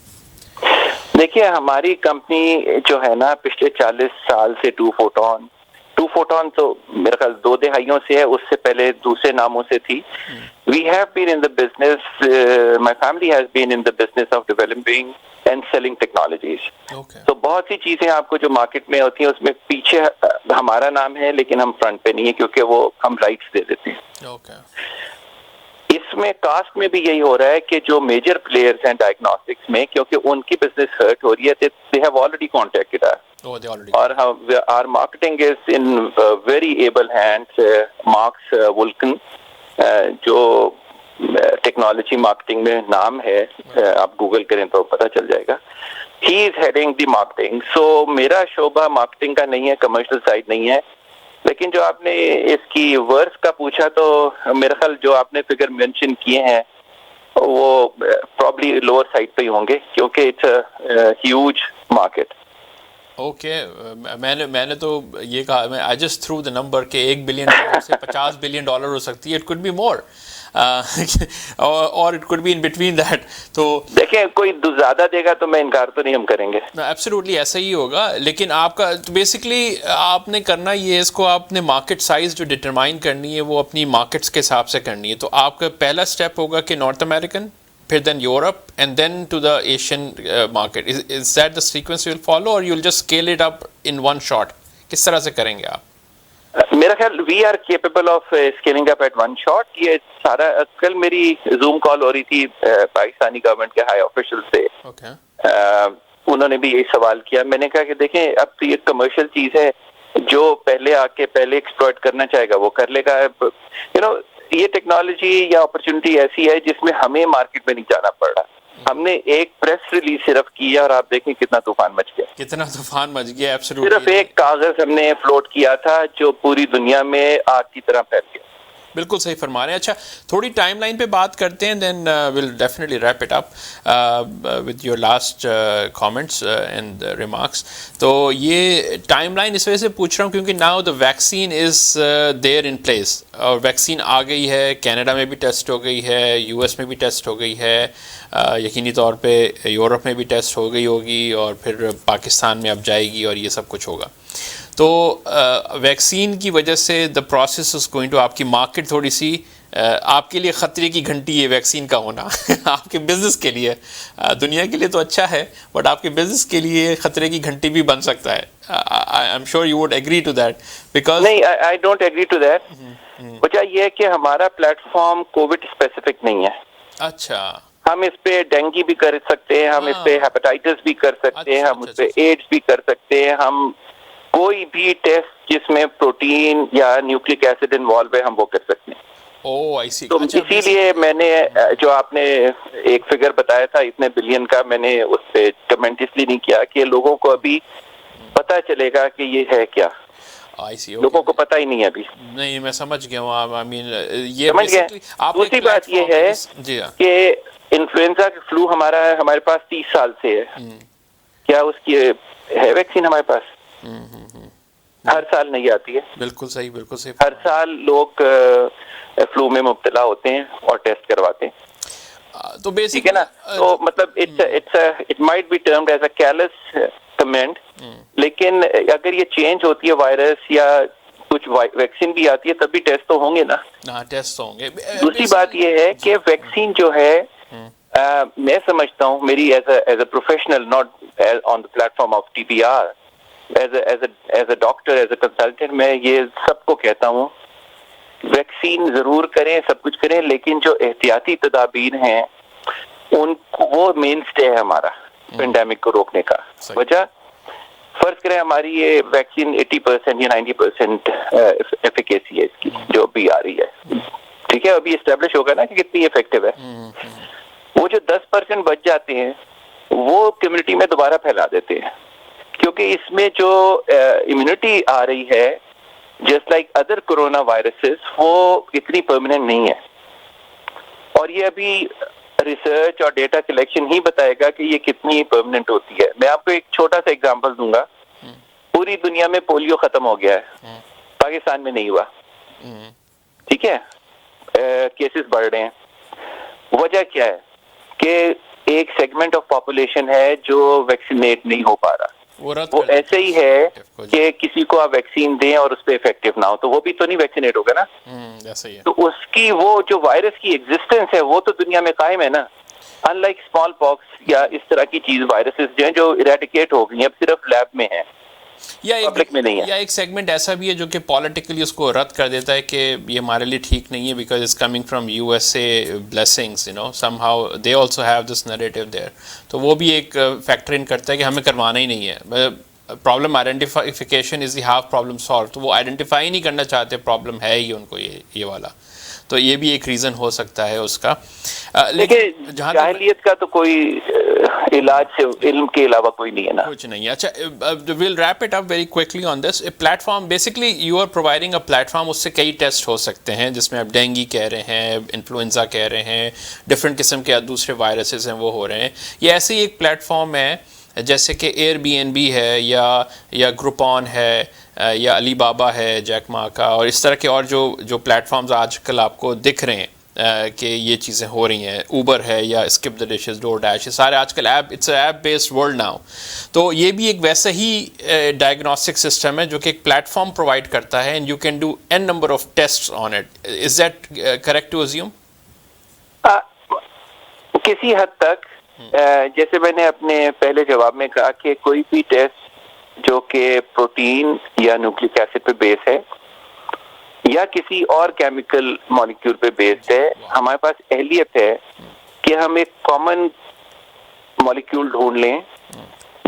دیکھیے ہماری کمپنی جو ہے نا پچھلے 40 سال سے ٹو فوٹون تو میرے خیال 2 دہائیوں سے ہے, اس سے پہلے دوسرے ناموں سے تھی. We have been in the business, my family has been in the business of developing and selling technologies. تو بہت سی چیزیں آپ کو جو مارکیٹ میں ہوتی ہیں اس میں پیچھے ہمارا نام ہے, لیکن ہم فرنٹ پہ نہیں ہے, کیونکہ وہ ہم رائٹس دے دیتے ہیں. اس میں کاسٹ میں بھی یہی ہو رہا ہے کہ جو میجر پلیئرز ہیں ڈائگنوسٹکس میں, کیونکہ ان کی بزنس ہرٹ ہو رہی ہے, they have already contacted us. اور our marketing is in very able hands. Max Vulcan, جو ٹیکنالوجی مارکیٹنگ میں نام ہے, آپ گوگل کریں تو پتہ چل جائے گا. ہی از ہیڈنگ دی مارکیٹنگ. سو میرا شعبہ مارکیٹنگ کا نہیں ہے, کمرشل سائڈ نہیں ہے. لیکن جو آپ نے اس کی ورث کا پوچھا تو میرا خیال جو آپ نے فگر مینشن کیے ہیں وہ پرابلی لوور سائڈ پہ ہی ہوں گے, کیونکہ it's a huge market. Okay, میں نے تو یہ کہا, میں I just threw the number کہ $1 بلین سے $50 بلین ہو سکتی ہے. اٹ کوڈ بی مور اور it could be in between that. تو دیکھیں کوئی زیادہ دے گا تو میں انکار تو نہیں ہم کریں گے. ایبسلیوٹلی ایسا ہی ہوگا. لیکن آپ کا بیسکلی آپ نے کرنا یہ ہے, اس کو آپ نے مارکیٹ سائز جو ڈٹرمائن کرنی ہے وہ اپنی مارکیٹس کے حساب سے کرنی ہے. تو آپ کا پہلا اسٹیپ ہوگا کہ نارتھ امریکن, پھر then Europe, and then to the Asian market. Is that the sequence you will follow اور you will just scale it up in one shot? کس طرح سے کریں گے آپ؟ میرا خیال we are capable of scaling up at one shot. یہ سارا کل میری زوم کال ہو رہی تھی پاکستانی گورنمنٹ کے ہائی آفیشل سے. انہوں نے بھی یہی سوال کیا. میں نے کہا کہ دیکھیں اب تو یہ کمرشل چیز ہے, جو پہلے آ کے پہلے ایکسپلوئٹ کرنا چاہے گا وہ کر لے گا. یو نو یہ ٹیکنالوجی یا اپرچونٹی ایسی ہے جس میں ہمیں مارکیٹ میں نہیں جانا پڑ رہا. ہم نے ایک پریس ریلیز صرف کی اور آپ دیکھیں کتنا طوفان مچ گیا. کتنا طوفان مچ گیا. ایبسلیوٹلی صرف ایک کاغذ ہم نے فلوٹ کیا تھا جو پوری دنیا میں آگ کی طرح پھیل گیا. بالکل صحیح فرما رہے ہیں. اچھا, تھوڑی ٹائم لائن پہ بات کرتے ہیں, then will definitely wrap it up with your last comments and remarks. تو یہ ٹائم لائن اس وجہ سے پوچھ رہا ہوں کیونکہ now the vaccine is there in place, اور ویکسین آ گئی ہے, کینیڈا میں بھی ٹیسٹ ہو گئی ہے, یو ایس میں بھی ٹیسٹ ہو گئی ہے, یقینی طور پہ یورپ میں بھی ٹیسٹ ہو گئی ہوگی, اور پھر پاکستان میں اب جائے گی, اور یہ سب کچھ ہوگا. تو ویکسین کی وجہ سے the process is going to, آپ کی مارکیٹ تھوڑی سی آپ کے لیے خطرے کی گھنٹی ہے ویکسین کا ہونا. آپ کے بزنس کے لیے, دنیا کے لیے تو اچھا ہے, بٹ آپ کے بزنس کے لیے خطرے کی گھنٹی بھی بن سکتا ہے. I'm sure you would agree to that. Because نہیں, I don't agree to that. وجہ یہ ہے کہ ہمارا پلیٹ فارم کووڈ اسپیسیفک نہیں ہے. اچھا, ہم اس پہ ڈینگی بھی کر سکتے ہیں, ہم اس پہ ہیپاٹائٹس بھی کر سکتے ہیں, ہم اس پہ ایڈز بھی کر سکتے ہیں. ہم کوئی بھی ٹیسٹ جس میں پروٹین یا نیوکلک ایسڈ انوالو ہے ہم وہ کر سکتے ہیں. تو اسی لیے میں نے جو آپ نے ایک فگر بتایا تھا اتنے بلین کا, میں نے اس پہ کمنٹ اس لیے نہیں کیا کہ لوگوں کو ابھی پتہ چلے گا کہ یہ ہے کیا. لوگوں کو پتہ ہی نہیں ہے ابھی. نہیں, میں سمجھ گیا ہوں. آئی مین یہ دوسری بات یہ ہے کہ انفلوئنزا کا فلو ہمارے پاس 30 سال سے ہے. کیا اس کی ہے ویکسین ہمارے پاس؟ ہر سال نہیں آتی ہے. بالکل صحیح, بالکل صحیح. ہر سال لوگ فلو میں مبتلا ہوتے ہیں اور ٹیسٹ کرواتے ہیں. تو بیسک ہے نا, تو مطلب it might be termed as a careless comment, لیکن اگر یہ چینج ہوتی ہے وائرس یا کچھ ویکسین بھی آتی ہے تب بھی ٹیسٹ تو ہوں گے نا. ہاں, ٹیسٹ تو ہوں گے. دوسری بات یہ ہے کہ ویکسین جو ہے میں سمجھتا ہوں, میری as a professional, not on the plate form of TBR, as a doctor, as a consultant, میں یہ سب کو کہتا ہوں ویکسین ضرور کریں, سب کچھ کریں, لیکن جو احتیاطی تدابیر ہیں ان وہ مین اسٹے ہے ہمارا پینڈیمک کو روکنے کا. وجہ فرض کریں ہماری یہ ویکسین 80% یا 90% ایفیکیسی ہے اس کی جو بھی آ رہی ہے, ٹھیک ہے, ابھی اسٹیبلش ہوگا نا کہ کتنی افیکٹو ہے. وہ جو 10% بچ جاتے ہیں وہ کمیونٹی میں دوبارہ پھیلا دیتے ہیں, کیونکہ اس میں جو امیونٹی آ رہی ہے just like other corona viruses وہ اتنی پرماننٹ نہیں ہے. اور یہ ابھی ریسرچ اور ڈیٹا کلیکشن ہی بتائے گا کہ یہ کتنی پرماننٹ ہوتی ہے. میں آپ کو ایک چھوٹا سا ایگزامپل دوں گا. پوری دنیا میں پولیو ختم ہو گیا ہے, پاکستان میں نہیں ہوا, ٹھیک ہے, کیسز بڑھ رہے ہیں. وجہ کیا ہے کہ ایک سیگمنٹ آف پاپولیشن ہے جو ویکسینیٹ نہیں ہو پا رہا. وہ ایسے ہی ہے کہ کسی کو آپ ویکسین دیں اور اس پہ افیکٹو نہ ہو تو وہ بھی تو نہیں ویکسینیٹ ہوگا نا. تو اس کی وہ جو وائرس کی ایگزسٹنس ہے وہ تو دنیا میں قائم ہے نا, ان لائک اسمال پاکس یا اس طرح کی چیز وائرسز جو ہیں جو اریڈیکیٹ ہو گئی ہیں, اب صرف لیب میں ہیں, پبلک میں نہیں ہے. یا ایک سیگمنٹ ایسا بھی ہے جو کہ پولیٹیکلی اس کو رد کر دیتا ہے کہ یہ ہمارے لیے ٹھیک نہیں ہے because it's coming from USA blessings, you know, somehow they also have this narrative there. تو وہ بھی ایک فیکٹر ان کرتا ہے کہ ہمیں کروانا ہی نہیں ہے. پرابلم آئیڈینٹیفیکیشن از دی ہاف پرابلم سالو. تو وہ آئیڈینٹیفائی نہیں کرنا چاہتے پرابلم ہے ہی ان کو یہ والا. تو یہ بھی ایک ریزن ہو سکتا ہے اس کا. دیکھیں جاہلیت کا تو کوئی علاج سے علم کے علاوہ کوئی نہیں ہے نا. کچھ نہیں ہے. اچھا we'll wrap it up very quickly on this. Plate form basically you are providing a platform, اس سے کئی ٹیسٹ ہو سکتے ہیں جس میں آپ ڈینگی کہہ رہے ہیں, انفلوئنزا کہہ رہے ہیں, ڈفرینٹ قسم کے دوسرے وائرسز ہیں وہ ہو رہے ہیں. یہ ایسے ہی ایک پلیٹ فارم ہے جیسے کہ ایئر بی این بی ہے یا گروپون ہے یا علی بابا ہے جیک ما کا, اور اس طرح کے اور جو پلیٹ فارمز آج کل آپ کو دکھ رہے ہیں کہ یہ چیزیں ہو رہی ہیں. اوبر ہے یا Skip the Dishes, DoorDash, یہ سارے آج کل it's a app based world now. تو یہ بھی ایک ویسا ہی ڈائگنوسٹک سسٹم ہے جو کہ ایک پلیٹ فارم پرووائڈ کرتا ہے, and you can do an number of test on it. Is that correct to assume? کسی حد تک جیسے میں نے اپنے پہلے جواب میں کہا کہ کوئی بھی ٹیسٹ جو کہ پروٹین یا نیوکلک ایسڈ پہ بیس ہے یا کسی اور کیمیکل مالیکیول پہ بیسڈ ہے, ہمارے پاس اہلیت ہے کہ ہم ایک کامن مالیکیول ڈھونڈ لیں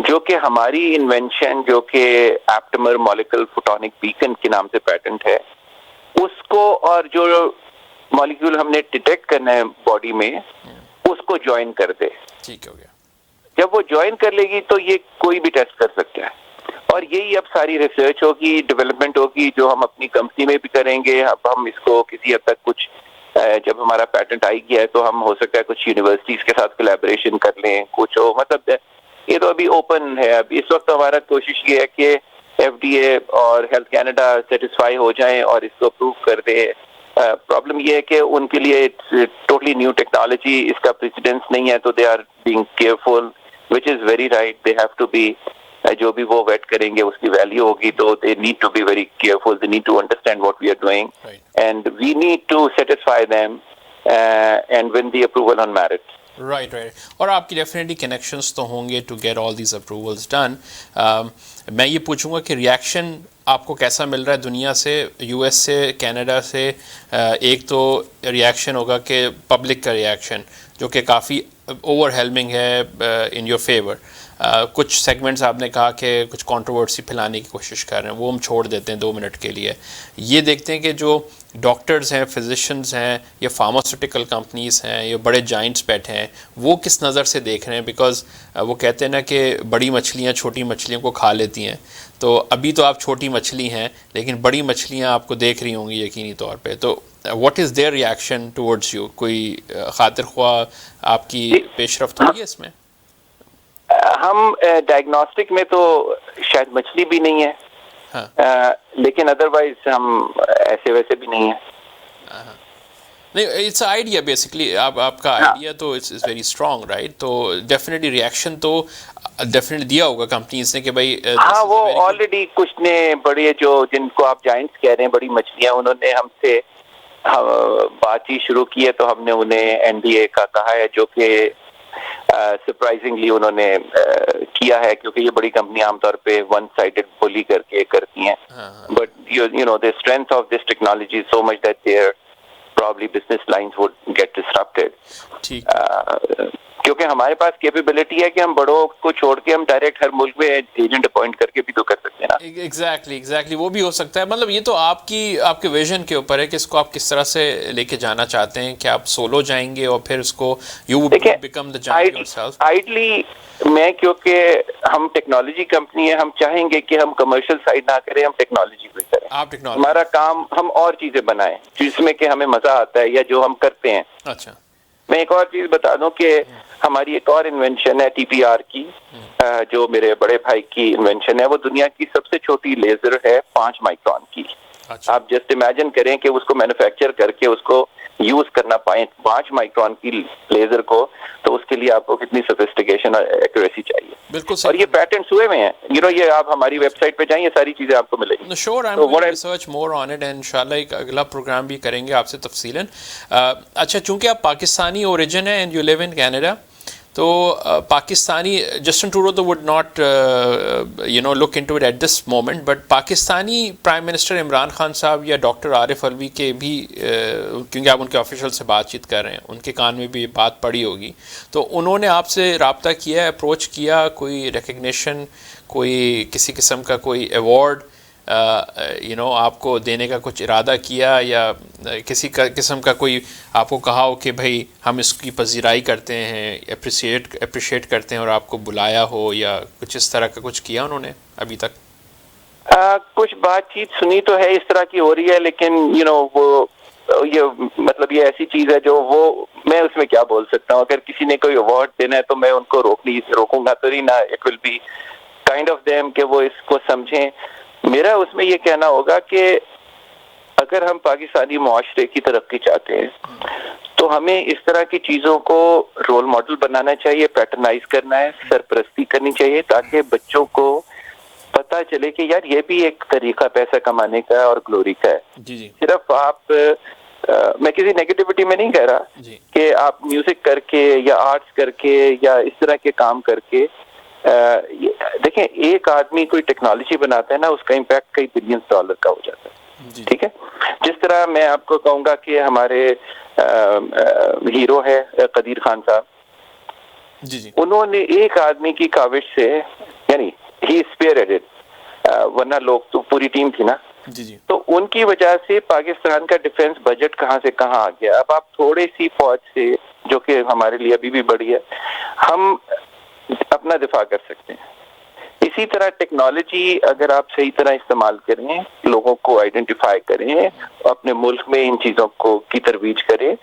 جو کہ ہماری انوینشن جو کہ ایپٹمر مالیکول فوٹونک بیکن کے نام سے پیٹنٹ ہے, اس کو اور جو مالیکیول ہم نے ڈیٹیکٹ کرنا ہے باڈی میں اس کو جوائن کر دے. ٹھیک ہو گیا. جب وہ جوائن کر لے گی تو یہ کوئی بھی ٹیسٹ کر سکتا ہے, اور یہی اب ساری ریسرچ ہوگی, ڈیولپمنٹ ہوگی جو ہم اپنی کمپنی میں بھی کریں گے. اب ہم اس کو کسی حد تک کچھ جب ہمارا پیٹنٹ آئی گیا ہے تو ہم ہو سکتا ہے کچھ یونیورسٹیز کے ساتھ کولیبریشن کر لیں, کچھ ہو, مطلب یہ تو ابھی اوپن ہے. اب اس وقت ہمارا کوشش یہ ہے کہ ایف ڈی اے اور ہیلتھ کینیڈا سیٹسفائی ہو جائیں اور اس کو اپروو کر دے. پرابلم یہ ہے کہ ان کے لیے ٹوٹلی نیو ٹیکنالوجی, اس کا پریسیڈنس نہیں ہے, تو they are being careful which is very right. They have to be, جو بھی وہ ویٹ کریں گے اس کی ویلیو ہوگی, تو they need to be very careful. They need to understand what we are doing and we need to satisfy them and win the approval on merit. Right. اور آپ کی ڈیفینیٹلی کنیکشنز تو ہوں گے to get all these approvals done. میں یہ پوچھوں گا کہ ریئیکشن آپ کو کیسا مل رہا ہے دنیا سے, یو ایس سے, کینیڈا سے؟ ایک تو ریئیکشن ہوگا کہ پبلک کا ریئیکشن جو کہ کافی اوور ہیلمنگ ہے ان یور فیور. کچھ سیگمنٹس آپ نے کہا کہ کچھ کنٹروورسی پھیلانے کی کوشش کر رہے ہیں, وہ ہم چھوڑ دیتے ہیں 2 منٹ کے لیے. یہ دیکھتے ہیں کہ جو ڈاکٹرز ہیں, فزیشنز ہیں, یا فارماسیوٹیکل کمپنیز ہیں, یا بڑے جائنٹس بیٹھے ہیں, وہ کس نظر سے دیکھ رہے ہیں. بیکاز وہ کہتے ہیں نا کہ بڑی مچھلیاں چھوٹی مچھلیوں کو کھا لیتی ہیں. تو ابھی تو آپ چھوٹی مچھلی ہیں لیکن بڑی مچھلیاں آپ کو دیکھ رہی ہوں گی یقینی طور پہ. تو what is there reaction towards you? کوئی خاطر خواہ آپ کی پیش رفت ہوئی ہے اس میں؟ ہم ڈائگنوسٹک میں تو شاید مچھلی بھی نہیں ہے, لیکن ادروائز ہم ایسے ویسے بھی نہیں ہیں. نہیں, اٹس آئیڈیا بیسکلی. آپ کا آئیڈیا تو اٹس ویری اسٹرانگ, رائٹ؟ تو ڈیفینیٹلی ریئیکشن تو ڈیفینیٹلی دیا ہوگا کمپنیز نے کہ بھائی ہاں, وہ آلریڈی کچھ نے بڑے جو جن کو آپ جائنٹس کہہ رہے ہیں, بڑی مچھلیاں, انہوں نے ہم سے بات چیت شروع کی ہے, تو ہم نے انہیں این ڈی اے کا کہا ہے, جو کہ سرپرائزنگلی انہوں نے کیا ہے, کیونکہ یہ بڑی کمپنی عام طور پہ ون سائڈڈ بولی کر کے کرتی ہیں. But you know the strength of this technology is so much that their probably business lines would get disrupted. کیونکہ ہمارے پاس کیپیبلٹی ہے کہ ہم بڑوں کو چھوڑ کے ہم ڈائریکٹ ہر ملک میں ایجنٹ اپوائنٹ کر کے بھی تو کر سکتے ہیں نا. ایگزیکٹلی وہ بھی ہو سکتا ہے. مطلب یہ تو آپ کے ویژن کے اوپر ہے کہ اس کو آپ کس طرح سے لے کے جانا چاہتے ہیں, کہ آپ سولو جائیں گے اور پھر اس کو you become the giant yourself. Ideally میں, کیونکہ ہم ٹیکنالوجی کمپنی ہے, ہم چاہیں گے کہ ہم کمرشل سائڈ نہ کریں, ہم ٹیکنالوجی پہ کریں. ہمارا کام ہم اور چیزیں بنائیں جس میں کہ ہمیں مزہ آتا ہے یا جو ہم کرتے ہیں. اچھا, میں ایک اور چیز بتا دوں کہ ہماری ایک اور انوینشن ہے ٹی پی آر کی, جو میرے بڑے بھائی کی انوینشن ہے. وہ دنیا کی سب سے چھوٹی لیزر ہے 5 مائکرون کی. آپ جسٹ امیجن کریں کہ اس کو مینوفیکچر کر کے اس کو یوز کرنا پائیں 5 مائکرون کی لیزر کو, تو اس کے لیے آپ کو کتنی سوفسٹیکیشن اور ایکوریسی چاہیے. بالکل, اور یہ پیٹنٹس ہوئے ہوئے ہیں. یہ آپ ہماری ویب سائٹ پہ جائیں, یہ ساری چیزیں آپ کو ملیں گی. Sure, I am research more on it, and انشاءاللہ ایک اگلا پروگرام بھی کریں گے آپ سے تفصیلاً. اچھا, چونکہ آپ پاکستانی اوریجن ہیں and you live in Canada, تو Pakistani Justin Trudeau would not look into it at this moment, but Pakistani prime minister Imran Khan صاحب یا ڈاکٹر عارف علوی کے بھی, کیونکہ آپ ان کے آفیشل سے بات چیت کر رہے ہیں, ان کے کان میں بھی بات پڑی ہوگی, تو انہوں نے آپ سے رابطہ کیا, اپروچ کیا, کوئی ریکگنیشن, کوئی کسی قسم کا کوئی ایوارڈ آپ کو دینے کا کچھ ارادہ کیا یا کسی قسم کا کوئی آپ کو کہا ہو کہ بھائی ہم اس کی پذیرائی کرتے ہیں، اپریشیٹ کرتے ہیں اور آپ کو بلایا ہو، یا کچھ اس طرح کا کچھ کیا انہوں نے ابھی تک؟ کچھ بات چیت سنی تو ہے اس طرح کی ہو رہی ہے، لیکن وہ یہ مطلب یہ ایسی چیز ہے جو وہ میں اس میں کیا بول سکتا ہوں. اگر کسی نے کوئی ایوارڈ دینا ہے تو میں ان کو روکوں گا تو نہیں نا. It will be kind of them کہ وہ اس کو سمجھیں. میرا اس میں یہ کہنا ہوگا کہ اگر ہم پاکستانی معاشرے کی ترقی چاہتے ہیں تو ہمیں اس طرح کی چیزوں کو رول ماڈل بنانا چاہیے، پیٹرنائز کرنا ہے، سرپرستی کرنی چاہیے، تاکہ بچوں کو پتا چلے کہ یار یہ بھی ایک طریقہ پیسہ کمانے کا ہے اور گلوری کا ہے. جی صرف آپ میں کسی نیگیٹیوٹی میں نہیں کہہ رہا کہ آپ میوزک کر کے یا آرٹس کر کے یا اس طرح کے کام کر کے دیکھیں ایک آدمی کوئی ٹیکنالوجی بناتا ہے نا، اس کا امپیکٹ کئی بلینز ڈالر کا ہو جاتا ہے. ٹھیک ہے، جس طرح میں آپ کو کہوں گا کہ ہمارے ہیرو ہے قدیر خان صاحب، انہوں نے ایک آدمی کی کاوش سے یعنی ہی اسپیئرہیڈڈ، ورنہ لوگ تو پوری ٹیم تھی نا. تو ان کی وجہ سے پاکستان کا ڈیفنس بجٹ کہاں سے کہاں آ گیا. اب آپ تھوڑی سی فوج سے، جو کہ ہمارے لیے ابھی بھی بڑی ہے، ہم اپنا دفاع کر سکتے ہیں. اسی طرح ٹیکنالوجی اگر آپ صحیح طرح استعمال کریں، لوگوں کو آئیڈینٹیفائی کریں، اپنے ملک میں ان چیزوں کی ترویج کریں،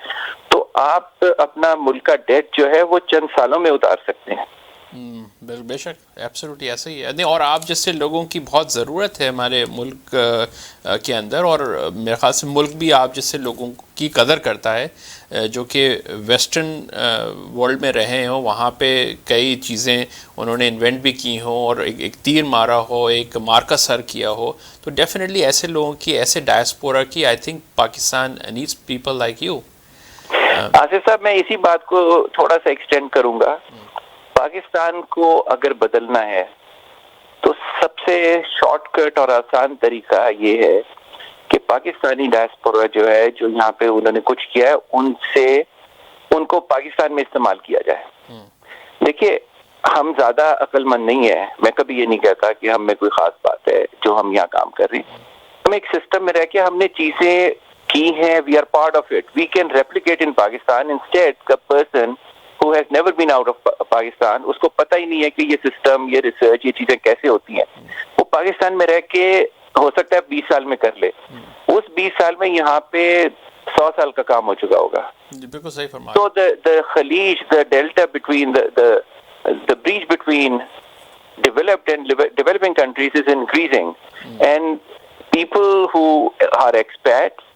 تو آپ اپنا ملک کا ڈیٹ جو ہے وہ چند سالوں میں اتار سکتے ہیں. بے شک ایبسولوٹلی ایسا ہی ہے. نہیں، اور آپ جیسے لوگوں کی بہت ضرورت ہے ہمارے ملک کے اندر، اور میرے خیال سے ملک بھی آپ جیسے لوگوں کی قدر کرتا ہے جو کہ ویسٹرن ورلڈ میں رہے ہوں. وہاں پہ کئی چیزیں انہوں نے انوینٹ بھی کی ہوں، اور ایک تیر مارا ہو، ایک مارکا سر کیا ہو، تو ڈیفینیٹلی ایسے لوگوں کی، ایسے ڈائسپورا کی، I think Pakistan needs people like you. Asif صاحب، میں اسی بات کو تھوڑا سا ایکسٹینڈ کروں گا. پاکستان کو اگر بدلنا ہے تو سب سے شارٹ کٹ اور آسان طریقہ یہ ہے کہ پاکستانی ڈائسپورا جو ہے، جو یہاں پہ انہوں نے کچھ کیا ہے، ان کو پاکستان میں استعمال کیا جائے. دیکھیے، ہم زیادہ عقل مند نہیں ہیں. میں کبھی یہ نہیں کہتا کہ ہم میں کوئی خاص بات ہے جو ہم یہاں کام کر رہے ہیں. ہم ایک سسٹم میں رہ کے ہم نے چیزیں کی ہیں. We are part of it. We can replicate in Pakistan. Instead کا person who has never been out of Pakistan, اس کو پتہ ہی نہیں ہے کہ یہ سسٹم، یہ ریسرچ، یہ چیزیں کیسے ہوتی ہیں. وہ پاکستان میں رہ کے ہو سکتا ہے 20 سال میں کر لے. اس 20 سال میں یہاں پہ 100 سال کا کام ہو چکا ہوگا. بالکل صحیح فرمایا. So the خلیج، the delta between the breach between developed and developing countries is increasing, and people who are expats،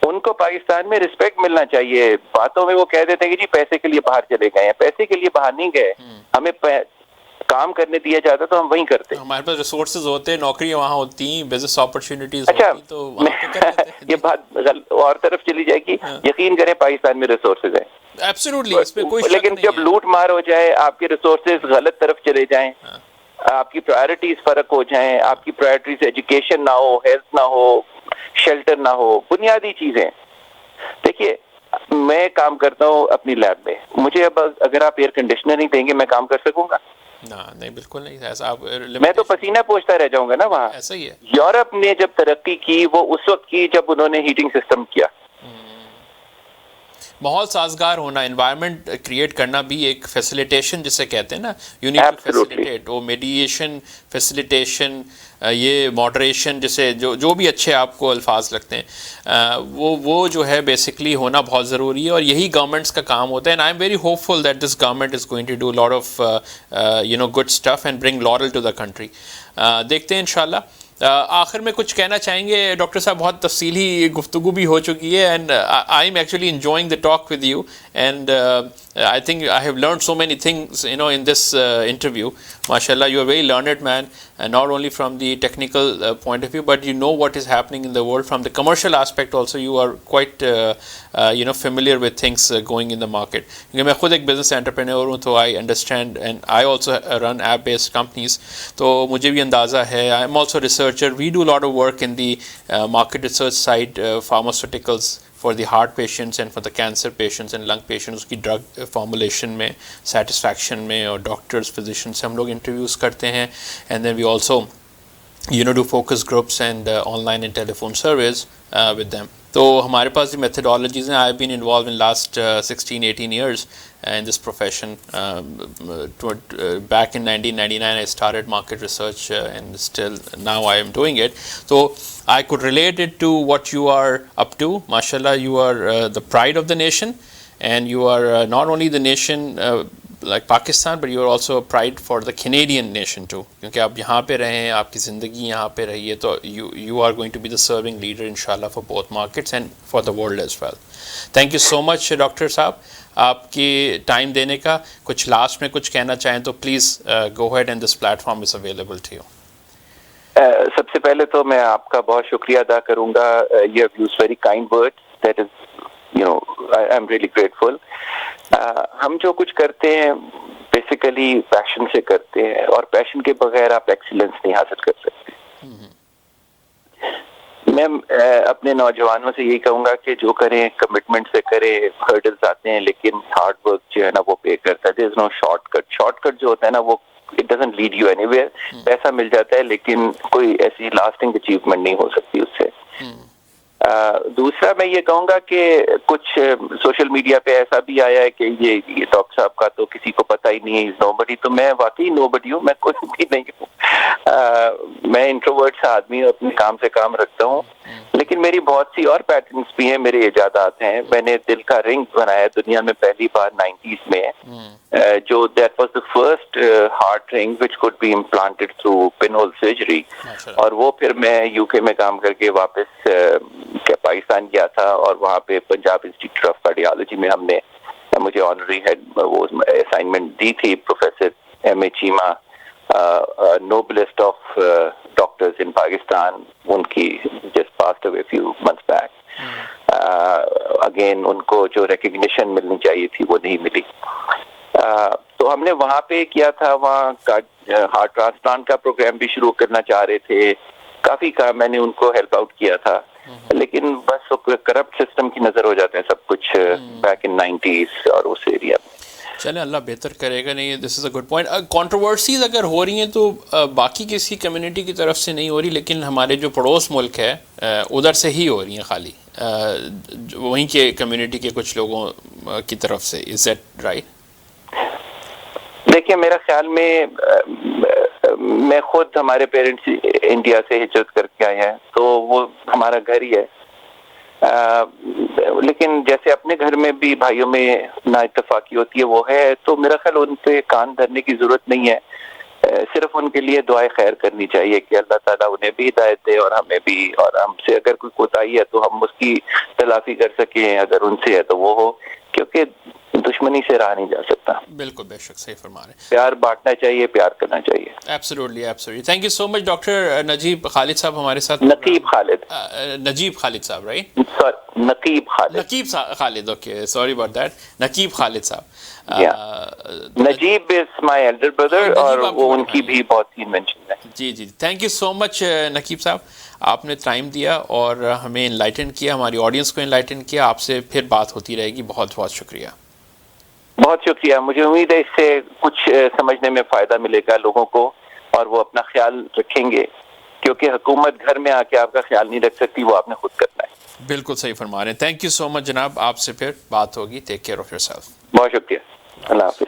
ان کو پاکستان میں رسپیکٹ ملنا چاہیے. باتوں میں وہ کہہ دیتے ہیں کہ جی پیسے کے لیے باہر چلے گئے ہیں. پیسے کے لیے باہر نہیں گئے، ہمیں کام کرنے دیا جاتا تو ہم وہیں کرتے. ہمارے پاس ریسورسز ہوتے ہیں، نوکریاں وہاں ہوتی ہیں، بزنس اپرچونیٹیز اچھا، ہوتی، تو وہاں پہ کر لیتے ہیں. یہ بات اور طرف چلی جائے گی. یقین کریں پاکستان میں ریسورسز ہیں ایبسولوٹلی، اس پہ کوئی شک لیکن نہیں جب ہے. لوٹ مار ہو جائے، آپ کے ریسورسز غلط طرف چلے جائیں، آپ کی پرائرٹیز فرق ہو جائیں، آپ کی پرائرٹیز ایجوکیشن نہ ہو، ہیلتھ نہ ہو، شیلٹر نہ ہو، بنیادی چیزیں. دیکھیے، میں کام کرتا ہوں اپنی لیب میں. مجھے اب اگر آپ ایئر کنڈیشنر نہیں دیں گے میں کام کر سکوں گا؟ نہیں، بالکل نہیں. ایسا آپ میں تو پسینہ پوچھتا رہ جاؤں گا نا. وہاں ایسا ہی ہے. یورپ نے جب ترقی کی وہ اس وقت کی جب انہوں نے ہیٹنگ سسٹم کیا. ماحول سازگار ہونا، انوائرمنٹ کریٹ کرنا بھی ایک فیسیلیٹیشن جسے کہتے ہیں نا، یو نیڈ ٹو فیسیلیٹیٹ. وہ میڈیشن، فیسیلیٹیشن، یہ ماڈریشن، جسے جو بھی اچھے آپ کو الفاظ لگتے ہیں، وہ جو ہے بیسکلی ہونا بہت ضروری ہے، اور یہی گورنمنٹس کا کام ہوتا ہے. And I'm very hopeful that this government is going to do lot of good stuff and bring laurel to the country. دیکھتے ہیں انشاءاللہ. آخر میں کچھ کہنا چاہیں گے ڈاکٹر صاحب؟ بہت تفصیلی گفتگو بھی ہو چکی ہے، and I am actually enjoying the talk with you, and I think I have learned so many things, in this interview. MashaAllah, you are very learned man, and not only from the technical point of view, but you know what is happening in the world. From the commercial aspect also, you are quite, familiar with things going in the market. Because میں خود ایک business entrepreneur ہوں، تو I understand, and I also run app-based companies. تو مجھے بھی اندازہ ہے. I am also a researcher. We do a lot of work in the market research side, pharmaceuticals, for the heart patients and for the cancer patients and lung patients. اس کی drug formulation میں، satisfaction میں، اور doctors, physician سے ہم لوگ interviews کرتے ہیں. And then we also do focus groups and online and telephone surveys with them. تو ہمارے پاس جو میتھڈالوجیز ہیں, I been involve in last 16-18 years in this profession. Back in 1999 I started market research and still now I am doing it. So I could relate it to what you are up to. MashaAllah, you are the pride of the nation, and you are not only the nation like Pakistan, but you are also a pride for the Canadian nation too. کیونکہ آپ یہاں پہ رہے ہیں, آپ کی زندگی یہاں پہ رہی ہے, تو you are going to be the serving leader inshallah for both markets and for the world as well. Thank you so much doctor صاحب آپ کی ٹائم دینے کا. کچھ لاسٹ میں کچھ کہنا چاہیں تو please go ahead, and this platform is available to you. سب سے پہلے تو میں آپ کا بہت شکریہ ادا کروں گا. You have used very kind words. That is, I am really grateful. ہم جو کچھ کرتے ہیں بیسیکلی پیشن سے کرتے ہیں, اور پیشن کے بغیر آپ ایکسیلنس نہیں حاصل کر سکتے. میں اپنے نوجوانوں سے یہی کہوں گا کہ جو کریں کمٹمنٹ سے کریں. ہرڈلز آتے ہیں لیکن ہارڈ ورک جو ہے نا وہ پے کرتا ہے. دیر از نو شارٹ کٹ. شارٹ کٹ جو ہوتا ہے نا وہ it doesn't lead you any where. پیسہ مل جاتا ہے لیکن کوئی ایسی لاسٹنگ اچیومنٹ نہیں ہو سکتی اس سے. دوسرا میں یہ کہوں گا کہ کچھ سوشل میڈیا پہ ایسا بھی آیا ہے کہ یہ ڈاکٹر صاحب کا تو کسی کو پتہ ہی نہیں ہے, از نو بڈی. تو میں واقعی نو بڈی ہوں, میں کوئی بھی نہیں ہوں. میں انٹروورٹ سا آدمی ہوں, اپنے کام سے کام رکھتا ہوں, لیکن میری بہت سی اور پیٹرنس بھی ہیں, میرے ایجادات ہیں. میں نے دل کا رنگ بنایا دنیا میں پہلی بار 90s میں, جو that was the first heart ring which could be implanted through pinhole surgery. اور وہ پھر میں یو کے میں کام کر کے واپس پاکستان گیا تھا, اور وہاں پہ پنجاب انسٹیٹیوٹ آف کارڈیالوجی میں ہم نے مجھے آنرری ہیڈ وہ اسائنمنٹ دی تھی. Professor M A Cheema, nobelist of doctors in Pakistan, ان کی just passed away few months back. Again ان کو جو ریکگنیشن ملنی چاہیے تھی وہ نہیں ملی. تو ہم نے وہاں پہ کیا تھا, وہاں ہارٹ ٹرانسپلانٹ کا پروگرام بھی شروع کرنا چاہ رہے تھے. کافی کام میں نے ان کو ہیلپ آؤٹ کیا تھا, لیکن بس کرپٹ سسٹم کی نظر ہو جاتے ہیں سب کچھ بیک ان 90s اور اس ایریا میں. چلیں اللہ بہتر کرے گا. نہیں, دس از اے گڈ پوائنٹ. کانٹروورسیز اگر ہو رہی ہیں تو باقی کسی کمیونٹی کی طرف سے نہیں ہو رہی, لیکن ہمارے جو پڑوس ملک ہے ادھر سے ہی ہو رہی ہیں, خالی وہیں کے کمیونٹی کے کچھ لوگوں کی طرف سے. Is that right? دیکھیے میرا خیال میں خود ہمارے پیرنٹس انڈیا سے ہجرت کر کے آئے ہیں, تو وہ ہمارا گھر ہی ہے. لیکن جیسے اپنے گھر میں بھی بھائیوں میں نا اتفاقی ہوتی ہے وہ ہے, تو میرا خیال ان پہ کان دھرنے کی ضرورت نہیں ہے. صرف ان کے لیے دعائیں خیر کرنی چاہیے کہ اللہ تعالیٰ انہیں بھی ہدایت دے, اور ہمیں بھی, اور ہم سے اگر کوئی کوتاہی ہے تو ہم اس کی تلافی کر سکیں, اگر ان سے ہے تو وہ ہو, کیونکہ دشمنی سے رہا نہیں جا سکتا. بالکل, بے شک صحیح فرما رہے ہیں. پیار بانٹنا چاہیے, پیار کرنا چاہیے. Absolutely, absolutely. Thank you so much doctor Najeeb Khalid صاحب ہمارے ساتھ. نقیب خالد, نجیب خالد صاحب, right? Naqeeb Khalid. Naqeeb Khalid, okay, sorry about that. Naqeeb Khalid صاحب. نجیب از مائی ایلڈر بردر, اور وہ ان کی بھی بہت ہی مینشن ہے. جی جی, تھینک یو سو مچ نقیب صاحب, آپ نے ٹائم دیا اور ہمیں انلائٹن کیا, ہماری آڈینس کو انلائٹن کیا. آپ سے پھر بات ہوتی رہے گی. بہت بہت شکریہ. بہت شکریہ. مجھے امید ہے اس سے کچھ سمجھنے میں فائدہ ملے گا لوگوں کو, اور وہ اپنا خیال رکھیں گے, کیونکہ حکومت گھر میں آ کے آپ کا خیال نہیں رکھ سکتی, وہ آپ نے خود کرنا ہے. بالکل صحیح فرما رہے ہیں. تھینک یو سو مچ جناب, آپ سے پھر بات ہوگی. Take care of your self. بہت شکریہ. اللہ حافظ.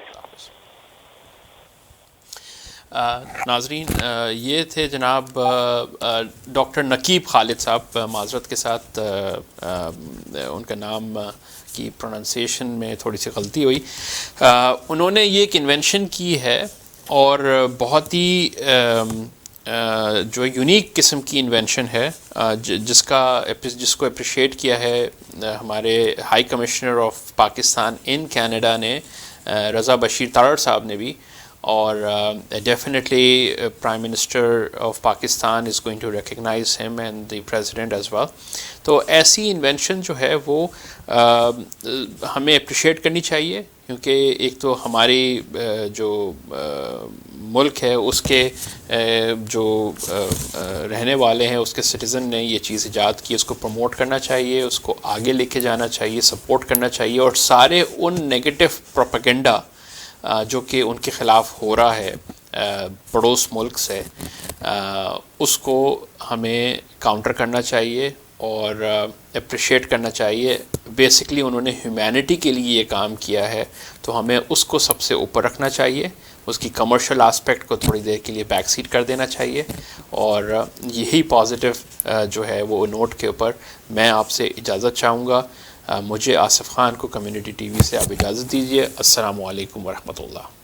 ناظرین, یہ تھے جناب ڈاکٹر نقیب خالد صاحب. معذرت کے ساتھ ان کا نام کی پروننسیشن میں تھوڑی سی غلطی ہوئی. انہوں نے یہ ایک انوینشن کی ہے, اور بہت ہی جو یونیک قسم کی انوینشن ہے, جس کو اپریشیٹ کیا ہے ہمارے high commissioner of Pakistan in Canada نے, رضا بشیر تارڑ صاحب نے بھی, اور definitely prime minister of Pakistan is going to recognize him and the president as well. تو ایسی انوینشن جو ہے وہ ہمیں اپریشیٹ کرنی چاہیے, کیونکہ ایک تو ہماری جو ملک ہے اس کے جو رہنے والے ہیں, اس کے سٹیزن نے یہ چیز ایجاد کی, اس کو پروموٹ کرنا چاہیے, اس کو آگے لے کے جانا چاہیے, سپورٹ کرنا چاہیے, اور سارے ان نیگیٹو پروپیگنڈا جو کہ ان کے خلاف ہو رہا ہے پڑوس ملک سے, اس کو ہمیں کاؤنٹر کرنا چاہیے اور اپریشیٹ کرنا چاہیے. بیسکلی انہوں نے ہیومینٹی کے لیے یہ کام کیا ہے تو ہمیں اس کو سب سے اوپر رکھنا چاہیے. اس کی کمرشل آسپیکٹ کو تھوڑی دیر کے لیے بیک سیٹ کر دینا چاہیے. اور یہی پازیٹیو جو ہے وہ نوٹ کے اوپر میں آپ سے اجازت چاہوں گا. مجھے آصف خان کو کمیونٹی ٹی وی سے آپ اجازت دیجیے. السلام علیکم ورحمۃ اللہ.